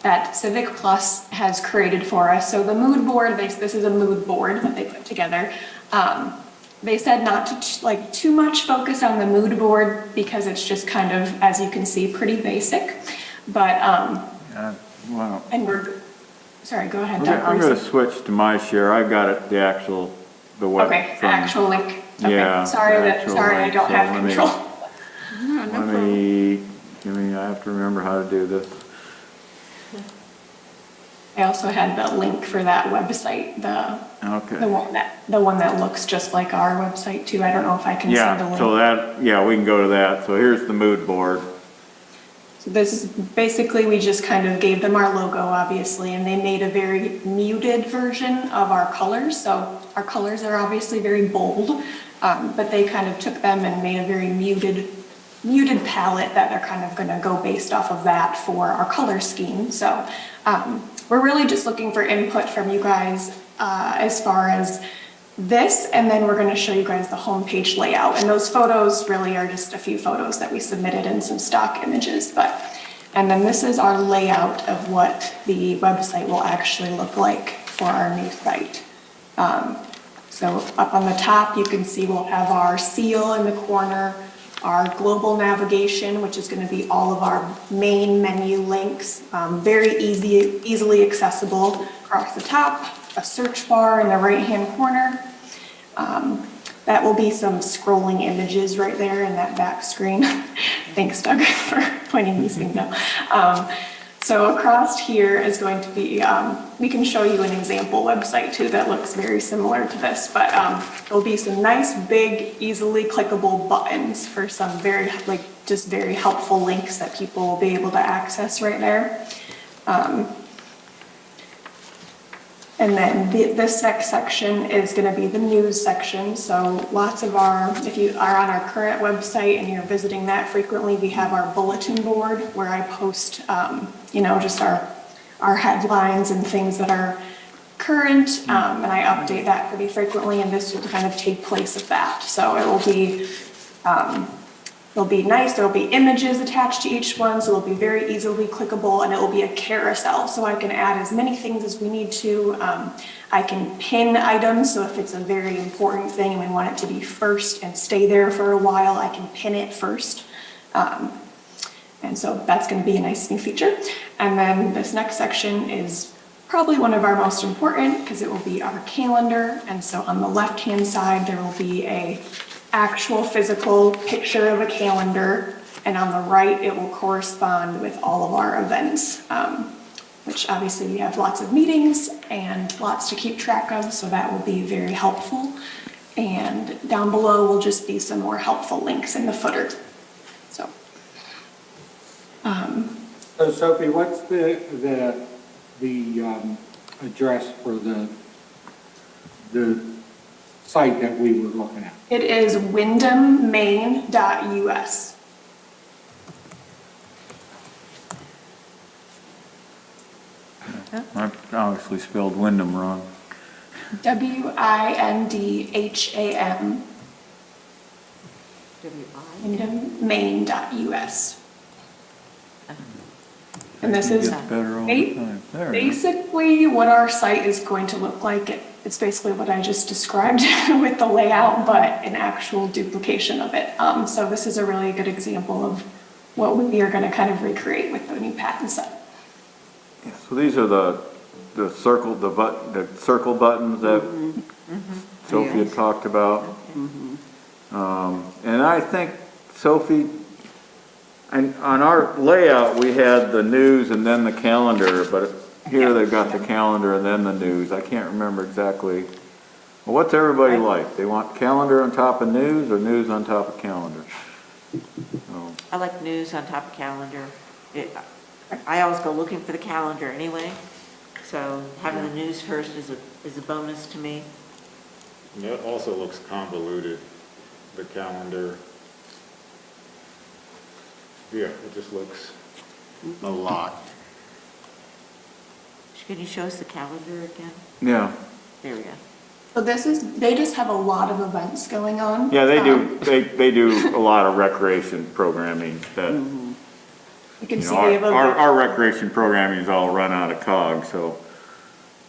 that Civic Plus has created for us. So the mood board, this is a mood board that they put together. They said not to too much focus on the mood board because it's just kind of, as you can see, pretty basic. But, Wow. and sorry, go ahead, I'm Doug. going to switch to my share. I've got it, the web. Okay, the from- actual link. Okay, Yeah. sorry the actual I link. don't So have let me- control. I have to remember how to do this. I also had the link for that website, the Okay. one that looks just like our website too. I don't know if I can send a Yeah, link. so we can go to that. So here's the mood board. So this is basically, we just kind of gave them our logo, obviously, and they made a very muted version of our colors. So our colors are obviously very bold, but they kind of took them and made a very muted palette that they're kind of going to go based off of that for our color scheme. So we're really just looking for input from you guys as far as this, and then we're going to show you guys the homepage layout. And those photos really are just a few photos that we submitted and some stock images. And then this is our layout of what the website will actually look like for our new site. So up on the top, you can see we'll have our seal in the corner, our global navigation, which is going to be all of our main menu links, very easily accessible across the top, a search bar in the right-hand corner. That will be some scrolling images right there in that back screen. Thanks, Doug, for pointing these things out. So across here is going to be, we can show you an example website too that looks very similar to this, but there'll be some nice, big, easily clickable buttons for some very helpful links that people will be able to access right there. And then this next section is going to be the news section. So lots of if you are on our current website and you're visiting that frequently, we have our bulletin board where I post, just our headlines and things that are current, and I update that pretty frequently, and this will kind of take place of that. So it will be, it'll be nice, there'll be images attached to each one, so it'll be very easily clickable, and it will be a carousel, so I can add as many things as we need to. I can pin items, so if it's a very important thing and we want it to be first and stay there for a while, I can pin it first. And so that's going to be a nice new feature. And then this next section is probably one of our most important because it will be our calendar. And so on the left-hand side, there will be a actual physical picture of a calendar. And on the right, it will correspond with all of our events, which obviously we have lots of meetings and lots to keep track of. So that will be very helpful. And down below will just be some more helpful links in the footer. So Sophie, what's the address for the site that we were looking at? It is wyndhammaine.us. I obviously spelled Wyndham wrong. WINDHAM. wyndhammaine.us. And this is basically what our site is going to look like. It's basically what I just described with the layout, but an actual duplication of it. So this is a really good example of what we are going to kind of recreate with the new Patton site. So these are the circle buttons that Sophie had talked about. And I think, Sophie, and on our layout, we had the news and then the calendar, but here they've got the calendar and then the news. I can't remember exactly. Well, what's everybody like? They want calendar on top of news or news on top of calendar? I like news on top of calendar. I always go looking for the calendar anyway, so having the news first is a bonus to me. And it also looks convoluted, the calendar. Yeah, it just looks a lot. Can you show us the calendar again? Yeah. There we go. So they just have a lot of events going on. Yeah, they do. They do a lot of recreation programming that, You can see our recreation programming is all run out of COG, so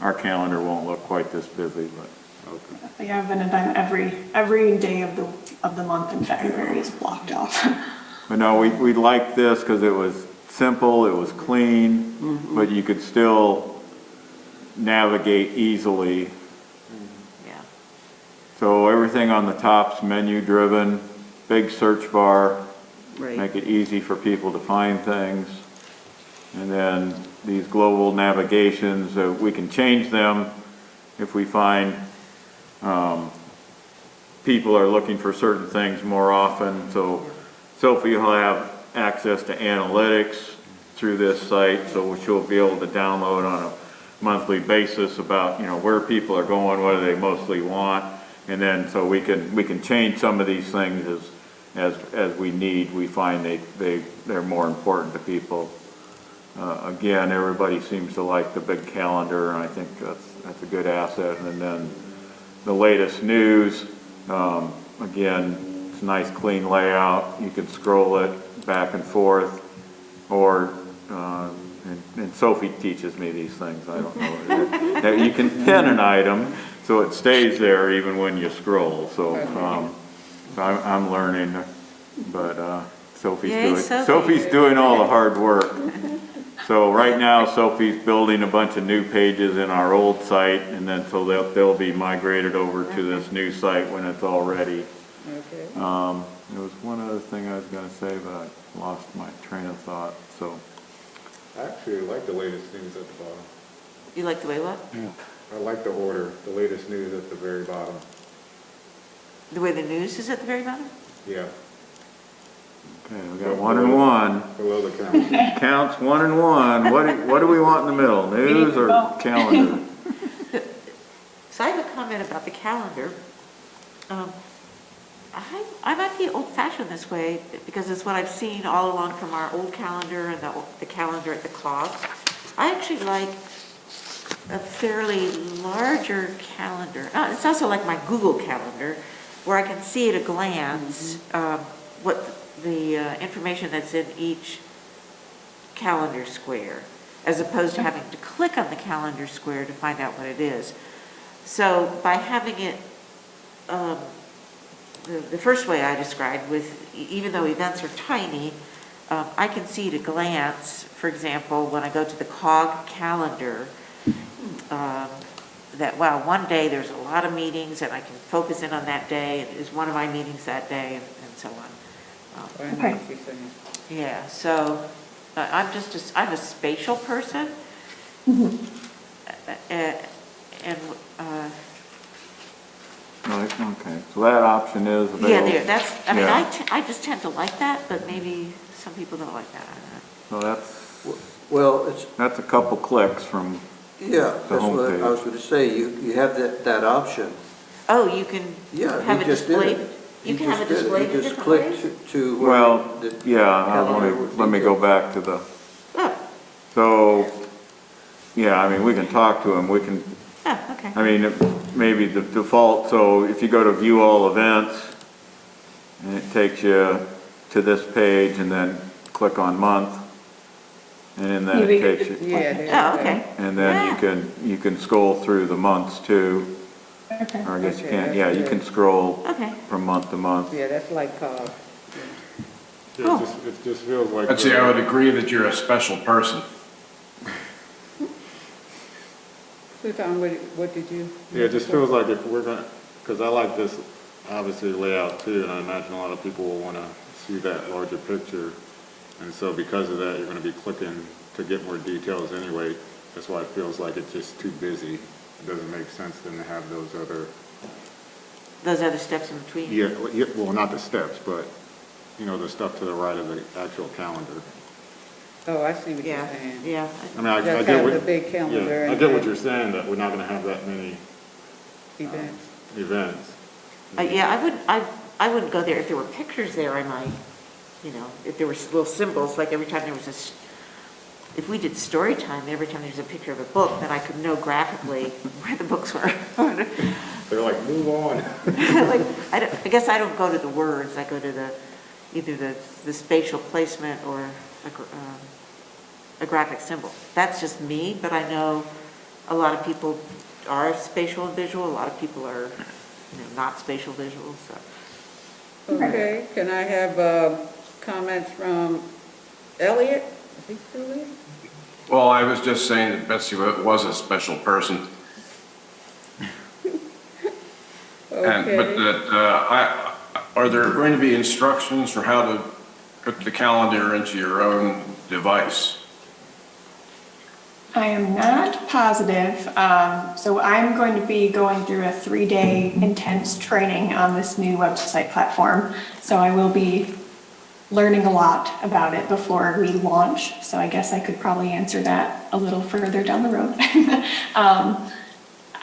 our calendar won't look quite this busy, but okay. They have an event every day of the month in February is blocked off. But no, we liked this because it was simple, it was clean, but you could still navigate easily. Yeah. So everything on the top's menu driven, big search bar, make it easy for people to find things. And then these global navigations, we can change them if we find people are looking for certain things more often. So Sophie will have access to analytics through this site, so she'll be able to download on a monthly basis about, where people are going, what do they mostly want, and then so we can change some of these things as we need. We find they're more important to people. Again, everybody seems to like the big calendar, and I think that's a good asset. And then the latest news, again, it's a nice clean layout. You can scroll it back and forth, or and Sophie teaches me these things. I don't know. Now you can pin an item so it stays there even when you scroll. So I'm learning, but Sophie's doing all the hard work. So right now Sophie's building a bunch of new pages in our old site, and then so they'll be migrated over to this new site when it's all ready. Okay. There was one other thing I was going to say, but I lost my train of thought. So I actually like the latest news at the bottom. You like the way what? Yeah. I like the order, the latest news at the very bottom. The way the news is at the very bottom? Yeah. Okay, we got 1 and 1. Below the count. Counts 1 and 1. What do we want in the middle? News or calendar? So I have a comment about the calendar. I might be old-fashioned this way because it's what I've seen all along from our old calendar and the calendar at the clock. I actually like a fairly larger calendar. It's also like my Google Calendar, where I can see at a glance what the information that's in each calendar square, as opposed to having to click on the calendar square to find out what it is. So by having it the first way I described, with even though events are tiny, I can see at a glance, for example, when I go to the COG calendar, that, wow, one day there's a lot of meetings and I can focus in on that day. It is one of my meetings that day, and so on. Okay. Yeah, so I'm a spatial person. And Right, okay, so that option is available. yeah, there, that's, I mean, Yeah. I just tend to like that, but maybe some people don't like that. I don't know. So that's, Well, it's, that's a couple clicks from yeah, the that's what I was homepage. going to say. You have that option. Oh, you can Yeah, have he it just did displayed? it. You He can have it just did displayed in He just different ways? clicked to where Well, the yeah, calendar would let me be go good. back to the, Oh, so, yeah, I mean, we can talk to him, we can, oh, okay. I mean, maybe the default, so if you go to view all events, and it takes you to this page, and then click on month, and then it takes you, Oh, okay. and then you can scroll through the months too, Okay. or I guess you Okay, can't, yeah, that's you good. can scroll Okay. from month to month. Yeah, that's like COG. Yeah, it just feels like. I'd say I would agree that you're a special person. So Tom, what did you? Yeah, it just feels like if we're gonna, because I like this, obviously, layout too, and I imagine a lot of people will wanna see that larger picture. And so because of that, you're gonna be clicking to get more details anyway. That's why it feels like it's just too busy. It doesn't make sense then to have those other, Those other steps in between? yeah, well, not the steps, but, you know, the stuff to the right of the actual calendar. Oh, I see what you're Yeah, saying. yeah. I mean, I Just get have what. the big calendar Yeah, I and get what then- you're saying, that we're not gonna have that many Events. events. Yeah, I wouldn't go there. If there were pictures there, I might, you know, if there were little symbols, like every time there was this, if we did story time, every time there's a picture of a book, then I could know graphically where the books were. They're like, move on. Like, I guess I don't go to the words, I go to either the spatial placement or a graphic symbol. That's just me, but I know a lot of people are spatial and visual, a lot of people are, you know, not spatial visual, so. Okay, can I have comments from Elliot? Is he still there? Well, I was just saying that Betsy was a special person. Okay. But that, are there going to be instructions for how to put the calendar into your own device? I am not positive. So I'm going to be going through a 3-day intense training on this new website platform. So I will be learning a lot about it before we launch. So I guess I could probably answer that a little further down the road.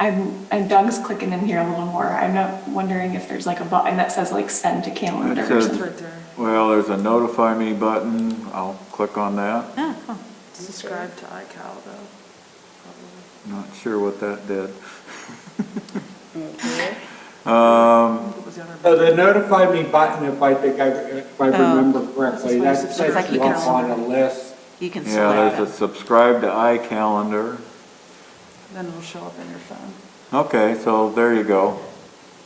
And Doug's clicking in here a little more. I'm not wondering if there's like a button that says like send to calendar It or says- something. Well, there's a notify me button, I'll click on that. Subscribe to iCal though. Not sure what that did. Okay. What was the other? The notify me button, if I remember correctly, That's that what sets it says. Like you you can up on a list. You can Yeah, select there's a it. subscribe to iCalendar. Then it'll show up in your phone. Okay, so there you go.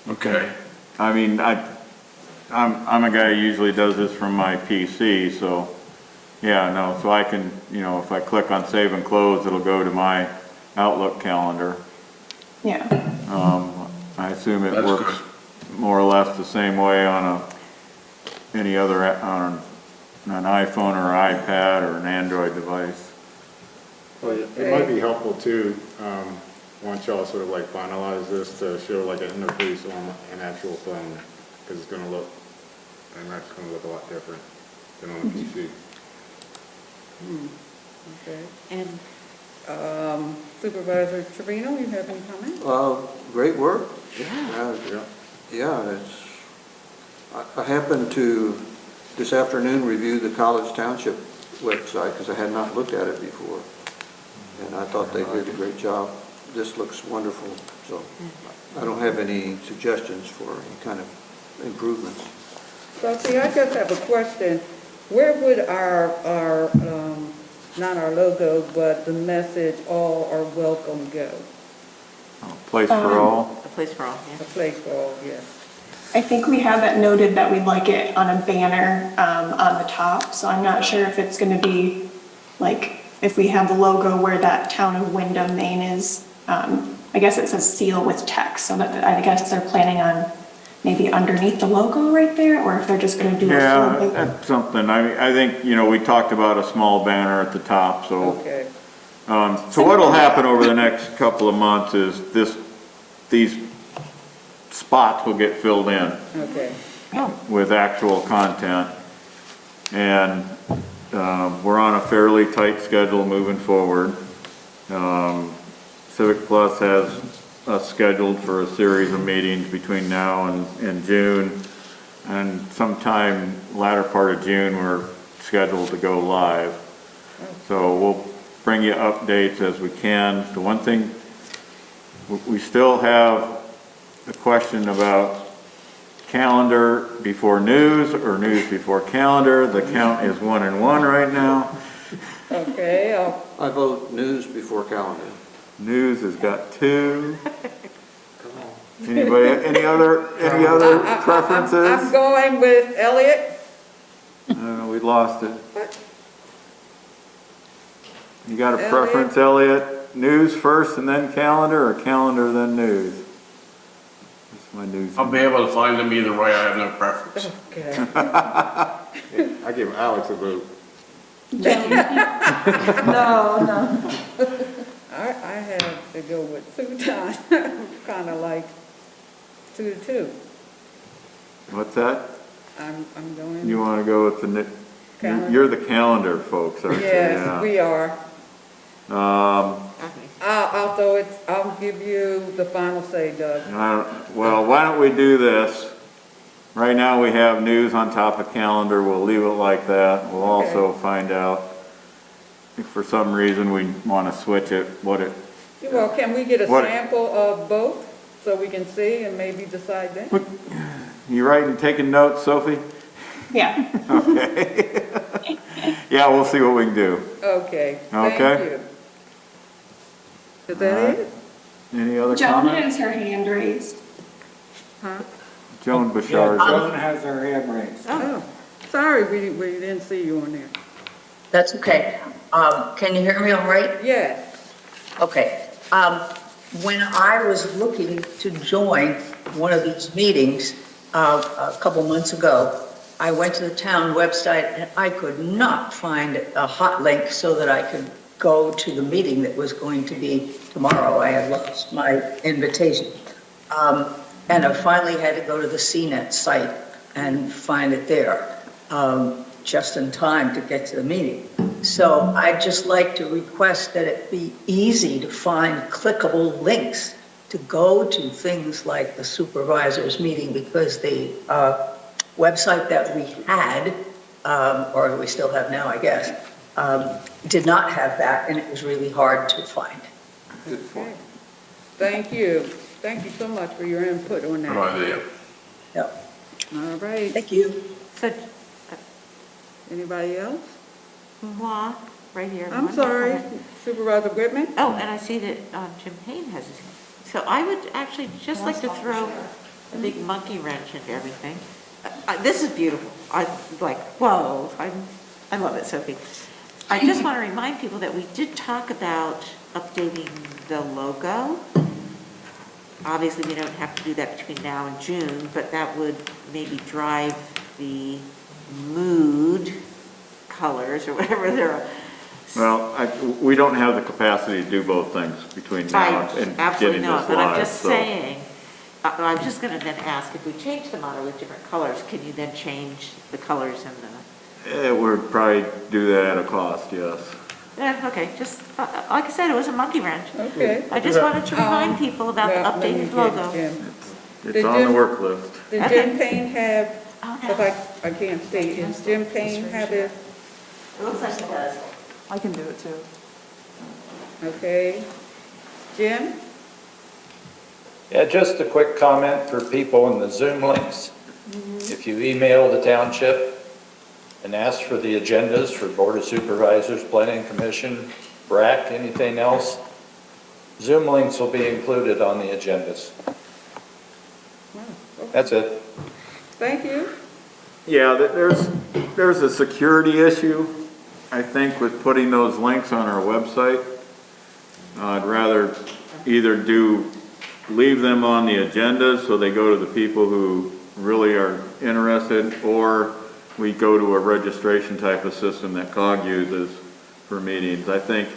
Okay. I mean, I'm a guy who usually does this from my PC, so, yeah, no, so I can, you know, if I click on save and close, it'll go to my Outlook calendar. Yeah. I assume it That's works more or less the same way on any other, on an iPhone or iPad or an Android device. Well, it might be helpful too, once y'all sort of like finalize this, to show like an interface on an actual phone, because it's gonna look, and that's gonna look a lot different than on a PC. Okay. And Supervisor Trevino, you have any comments? Great work. Yeah, I happened to, this afternoon, review the College Township website, because I had not looked at it before. And I thought they did a great job. This looks wonderful, so I don't have any suggestions for any kind of improvements. So, see, I just have a question. Where would not our logo, but the message, all are welcome, go? Place for all? A place for all, yeah. A place for all, yes. I think we have it noted that we'd like it on a banner on the top, so I'm not sure if it's gonna be, like, if we have the logo where that town of Wyndham, Maine is, I guess it says seal with text, so that, I guess they're planning on maybe underneath the logo right there, or if they're just gonna do a Yeah, full. that's something. I think, we talked about a small banner at the top, so. Okay. So what'll happen over the next couple of months is these spots will get filled in Okay. with actual content. And, we're on a fairly tight schedule moving forward. Civic Plus has us scheduled for a series of meetings between now and June. And sometime latter part of June, we're scheduled to go live. So we'll bring you updates as we can. The one thing, we still have the question about calendar before news or news before calendar. The count is 1 and 1 right now. Okay, I vote news before calendar. News has got 2. Anybody, any other I'm preferences? going with Elliot. We lost it. What? You got a Elliot? preference, Elliot? News first and then calendar, or calendar then news? That's my news. I'll be able to find them either way, I have no preference. Okay. I give Alex a vote. No. I have to go with 2 times, kind of like 2 to 2. What's that? I'm going. You want to go with the, Calendar? you're the calendar folks, aren't you? Yes, we are. Okay. I'll give you the final say, Doug. Well, why don't we do this? Right now, we have news on top of calendar. We'll leave it like that. We'll also find out if for some reason we want to switch it, Well, can we get a sample of both so we can see and maybe decide then? You writing, taking notes, Sophie? Yeah. Okay. Yeah, we'll see what we can do. Okay, thank Okay. you. Is that it? Any other Joan comments? has her hand raised. Huh? Joan Bouchard. Joan has her hand raised. Oh, sorry, we didn't see you on there. That's okay. Can you hear me all right? Yes. Okay. When I was looking to join one of these meetings a couple months ago, I went to the town website and I could not find a hot link so that I could go to the meeting that was going to be tomorrow. I had lost my invitation. And I finally had to go to the CNET site and find it there, just in time to get to the meeting. So I'd just like to request that it be easy to find clickable links to go to things like the supervisors meeting, because the website that we had, or we still have now, I guess, did not have that, and it was really hard to find. Okay. Thank you. Thank you so much for your input on that. Good idea. Yep. All right. Thank you. So, Anybody else? moi, right here. I'm sorry, Supervisor Whitman? Oh, and I see that Jim Payne has his hand. So I would actually just like to throw a big monkey wrench into everything. This is beautiful. I like, whoa, I love it, Sophie. I just want to remind people that we did talk about updating the logo. Obviously, we don't have to do that between now and June, but that would maybe drive the mood colors or whatever they're. Well, we don't have the capacity to do both things between now and Absolutely getting not, this but I'm live, just so. saying, I'm just going to then ask, if we change the motto with different colors, can you then change the colors and the? It would probably do that at a cost, yes. Yeah, okay, just, like I said, it was a monkey wrench. Okay. I just wanted to remind people about the Now, let me updated get logo. Jim. It's Did on the Jim- work list. Did Okay. Jim Payne have, Oh, because I can't see, does Jim Payne have it? It looks like it does. I can do it too. Okay. Jim? Yeah, just a quick comment for people in the Zoom links. If you email the township and ask for the agendas for Board of Supervisors, Planning Commission, BRAC, anything else, Zoom links will be included on the agendas. That's it. Thank you. Yeah, there's a security issue, I think, with putting those links on our website. I'd rather either leave them on the agenda so they go to the people who really are interested, or we go to a registration type of system that COG uses for meetings. I think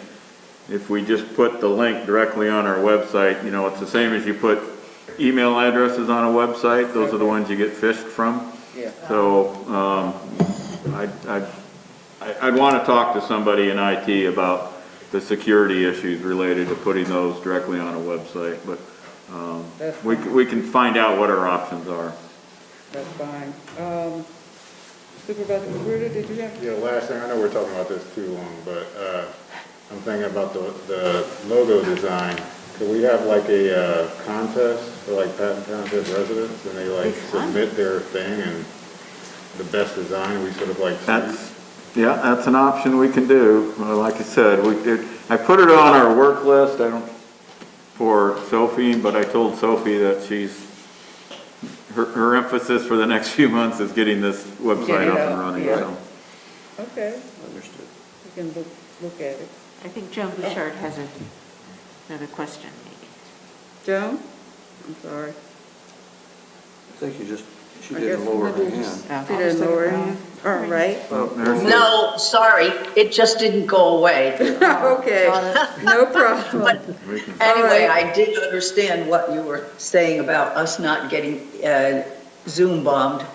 if we just put the link directly on our website, you know, it's the same as you put email addresses on a website. Those are the ones you get phished from. Yeah. So, I'd want to talk to somebody in IT about the security issues related to putting those directly on a website, but, That's we can find out what our options are. That's fine. Supervisor Magruder, did you have? Yeah, last thing, I know we're talking about this too long, but I'm thinking about the logo design. Could we have like a contest for like Patton Township residents, and they like submit their thing and the best design, we sort of like choose? That's an option we can do. Like I said, I put it on our work list, for Sophie, but I told Sophie that her emphasis for the next few months is getting this website up and running, so. Okay, Understood. we can look at it. I think Joan Bouchard has another question. Joan? I'm sorry. I think she I didn't guess lower her maybe hand. She didn't lower her hand? All right. No, sorry, it just didn't go away. Okay, no problem. But anyway, I did understand what you were saying about us not getting Zoom bombed.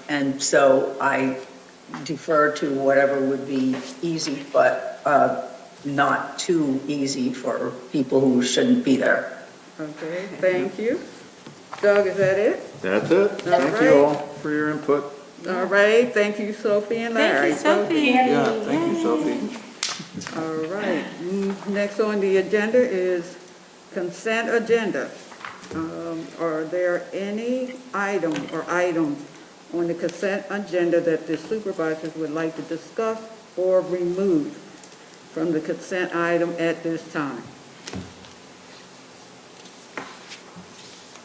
And so I defer to whatever would be easy, but not too easy for people who shouldn't be there. Okay, thank you. Doug, is that it? That's it. Thank you all for your input. All right, thank you, Sophie and Larry. Thank you, Sophie. Yeah, thank you, Sophie. All right, next on the agenda is consent agenda. Are there any item or items on the consent agenda that the supervisors would like to discuss or remove from the consent item at this time?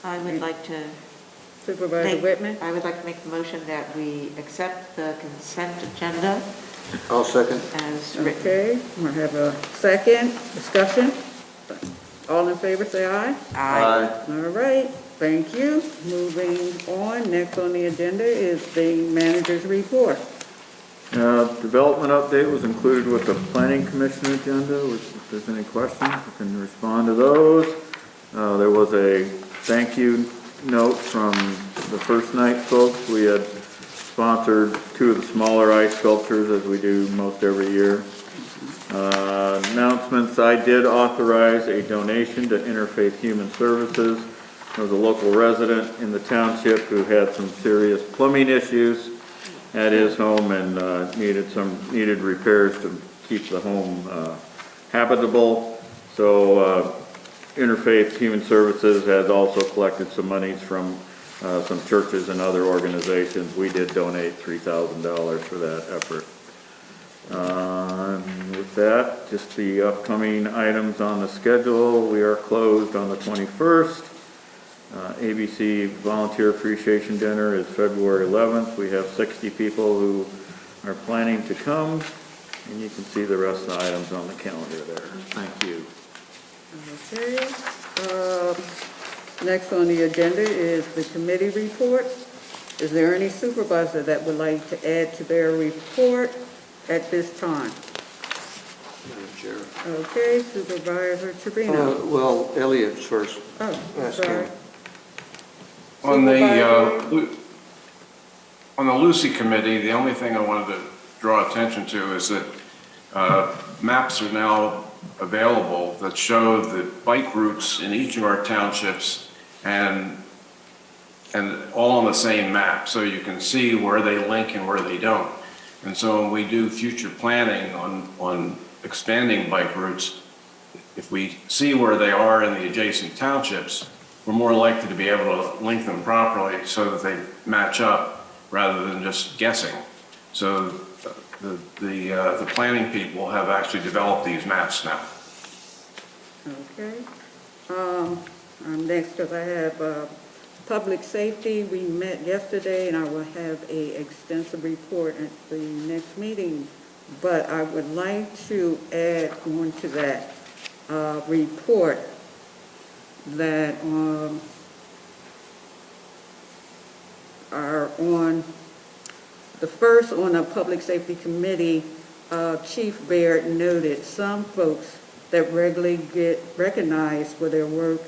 I would like to Supervisor Whitman? I would like to make the motion that we accept the consent agenda I'll second. as written. Okay, we'll have a second discussion. All in favor, say aye. Aye. All right, thank you. Moving on, next on the agenda is the manager's report. Development update was included with the planning commission agenda, which if there's any questions, you can respond to those. There was a thank you note from the first night folks. We had sponsored 2 of the smaller ice sculptures, as we do most every year. Announcements, I did authorize a donation to Interfaith Human Services. There was a local resident in the township who had some serious plumbing issues at his home and needed repairs to keep the home habitable. So Interfaith Human Services has also collected some monies from some churches and other organizations. We did donate $3,000 for that effort. With that, just the upcoming items on the schedule. We are closed on the 21st. ABC Volunteer Appreciation Dinner is February 11th. We have 60 people who are planning to come, and you can see the rest of the items on the calendar there. Thank you. Okay, next on the agenda is the committee report. Is there any supervisor that would like to add to their report at this time? Madam Chair. Okay, Supervisor Trevino. Well, Elliot's first. Oh, Ask sorry. him. On the Lucy Committee, the only thing I wanted to draw attention to is that Maps are now available that show the bike routes in each of our townships and all on the same map, so you can see where they link and where they don't. And so when we do future planning on expanding bike routes, if we see where they are in the adjacent townships, we're more likely to be able to link them properly so that they match up rather than just guessing. So the planning people have actually developed these maps now. Okay. Next, because I have public safety, we met yesterday, and I will have a extensive report at the next meeting. But I would like to add on to that report that are on the first on a public safety committee. Chief Baird noted some folks that regularly get recognized for their work,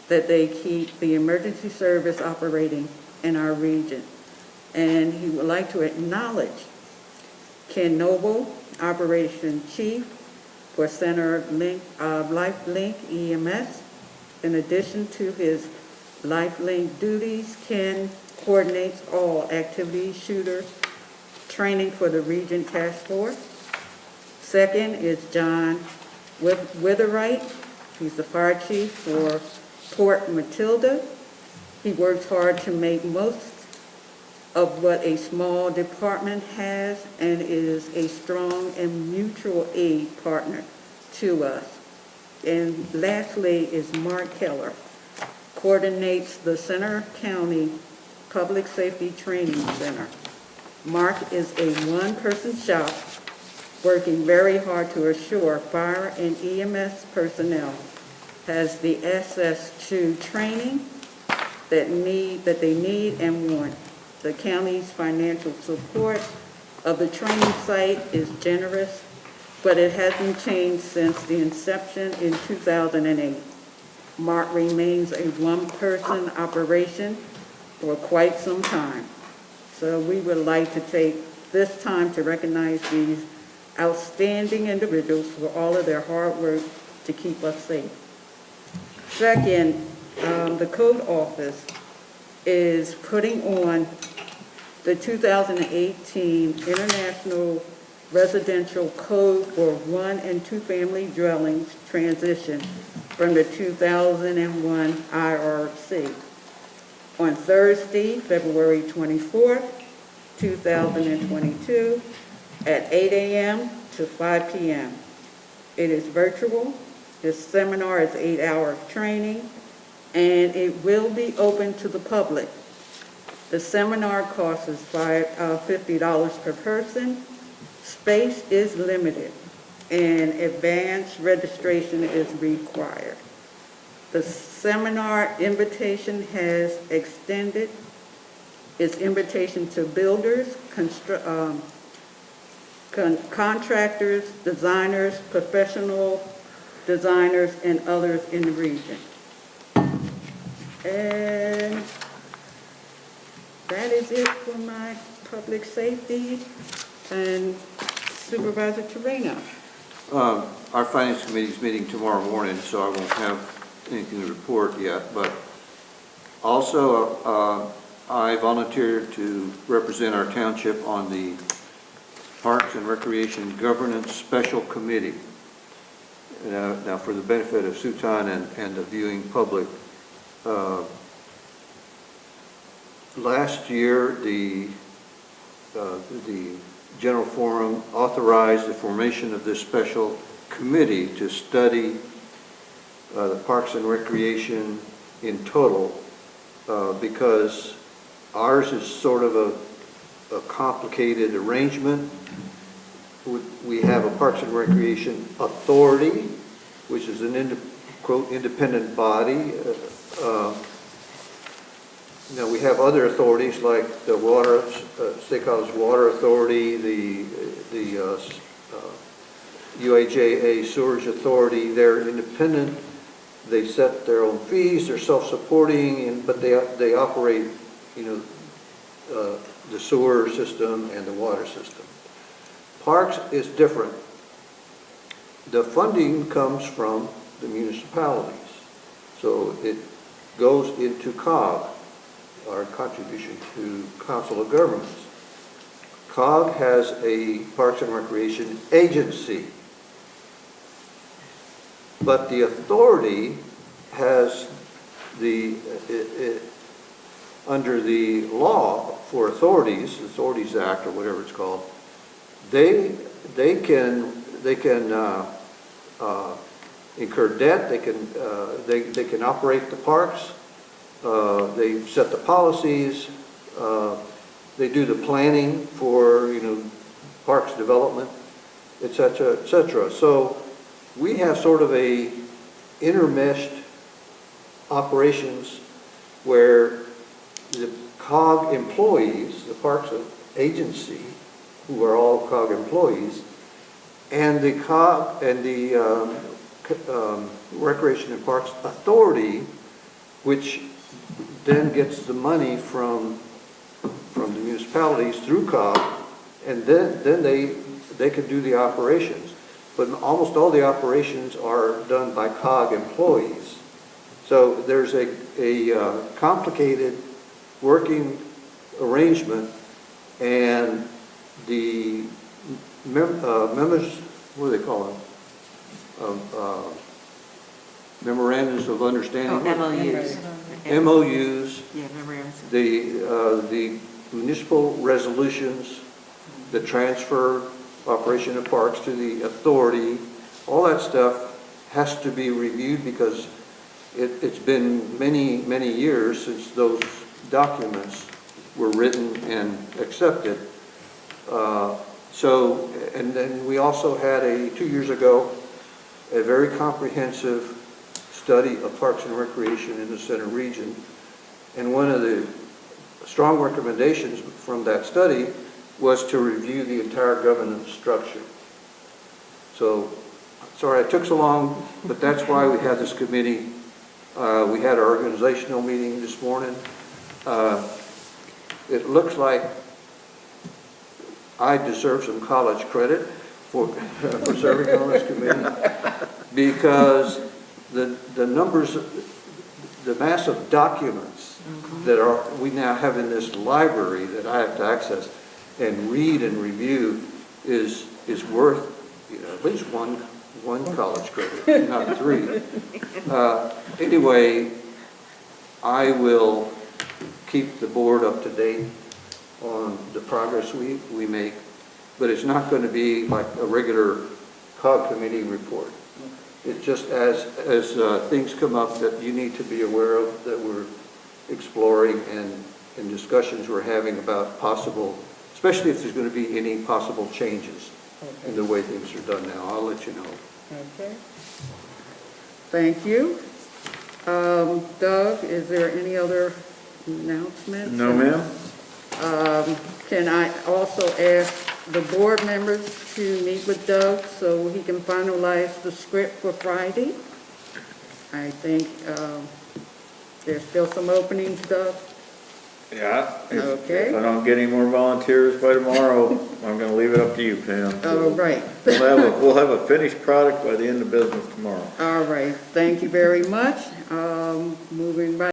that they keep the emergency service operating in our region. And he would like to acknowledge Ken Noble, Operation Chief for Center Link, LifeLink EMS. In addition to his LifeLink duties, Ken coordinates all activities, shooter training for the Region Task Force. Second is John Witherite. He's the fire chief for Port Matilda. He works hard to make most of what a small department has and is a strong and mutual aid partner to us. And lastly is Mark Keller, coordinates the Center County Public Safety Training Center. Mark is a one-person shop working very hard to assure fire and EMS personnel has the access to training that they need and want. The county's financial support of the training site is generous, but it hasn't changed since the inception in 2008. Mark remains a one-person operation for quite some time. So we would like to take this time to recognize these outstanding individuals for all of their hard work to keep us safe. Second, the code office is putting on the 2018 International Residential Code for one and two family dwellings transition from the 2001 IRC. On Thursday, February 24th, 2022, at 8 a.m. to 5 p.m. It is virtual. This seminar is 8 hours of training, and it will be open to the public. The seminar cost is $50 per person. Space is limited, and advanced registration is required. The seminar invitation has extended its invitation to builders, contractors, designers, professional designers, and others in the region. And that is it for my public safety. And Supervisor Torreno. Our Finance Committee is meeting tomorrow morning, so I won't have anything to report yet. But also, I volunteered to represent our township on the Parks and Recreation Governance Special Committee. Now, for the benefit of Sutan and the viewing public, last year the General Forum authorized the formation of this special committee to study the Parks and Recreation in total, because ours is sort of a complicated arrangement. We have a Parks and Recreation Authority, which is an quote independent body. Now, we have other authorities like the State College Water Authority, the UAJA Sewerage Authority. They're independent. They set their own fees. They're self-supporting, but they operate, the sewer system and the water system. Parks is different. the funding comes from the municipalities. So it goes into COG, our contribution to Council of Governments. COG has a Parks and Recreation agency, but the authority has under the law for authorities, Authorities Act or whatever it's called, they can incur debt. They can operate the parks. They set the policies. They do the planning for parks development, et cetera, et cetera. So we have sort of a intermeshed operations where the COG employees, the Parks Agency, who are all COG employees, and the COG and the Recreation and Parks Authority, which then gets the money from the municipalities through COG, and then they can do the operations. But almost all the operations are done by COG employees. So there's a complicated working arrangement, and the members, what do they call them? Memorandums of understanding. MOUs. MOUs. Yeah, memorandums. The municipal resolutions, the transfer, operation of parks to the authority, all that stuff has to be reviewed because it's been many, many years since those documents were written and accepted. And then we also had 2 years ago, a very comprehensive study of parks and recreation in the center region. And one of the strong recommendations from that study was to review the entire governance structure. So, sorry it took so long, but that's why we had this committee. We had our organizational meeting this morning. It looks like I deserve some college credit for serving on this committee because the numbers, the massive documents that we now have in this library that I have to access and read and review is worth at least one college credit, not 3. Anyway, I will keep the board up to date on the progress we make, but it's not going to be like a regular COG committee report. It's just as things come up that you need to be aware of, that we're exploring and discussions we're having about possible, especially if there's going to be any possible changes in the way things are done now. I'll let you know. Okay. Thank you. Doug, is there any other announcements? No, ma'am. Can I also ask the board members to meet with Doug so he can finalize the script for Friday? I think there's still some openings, Doug. Yeah. Okay. If I don't get any more volunteers by tomorrow, I'm gonna leave it up to you, Pam. All right. We'll have a finished product by the end of business tomorrow. All right. Thank you very much. Moving right.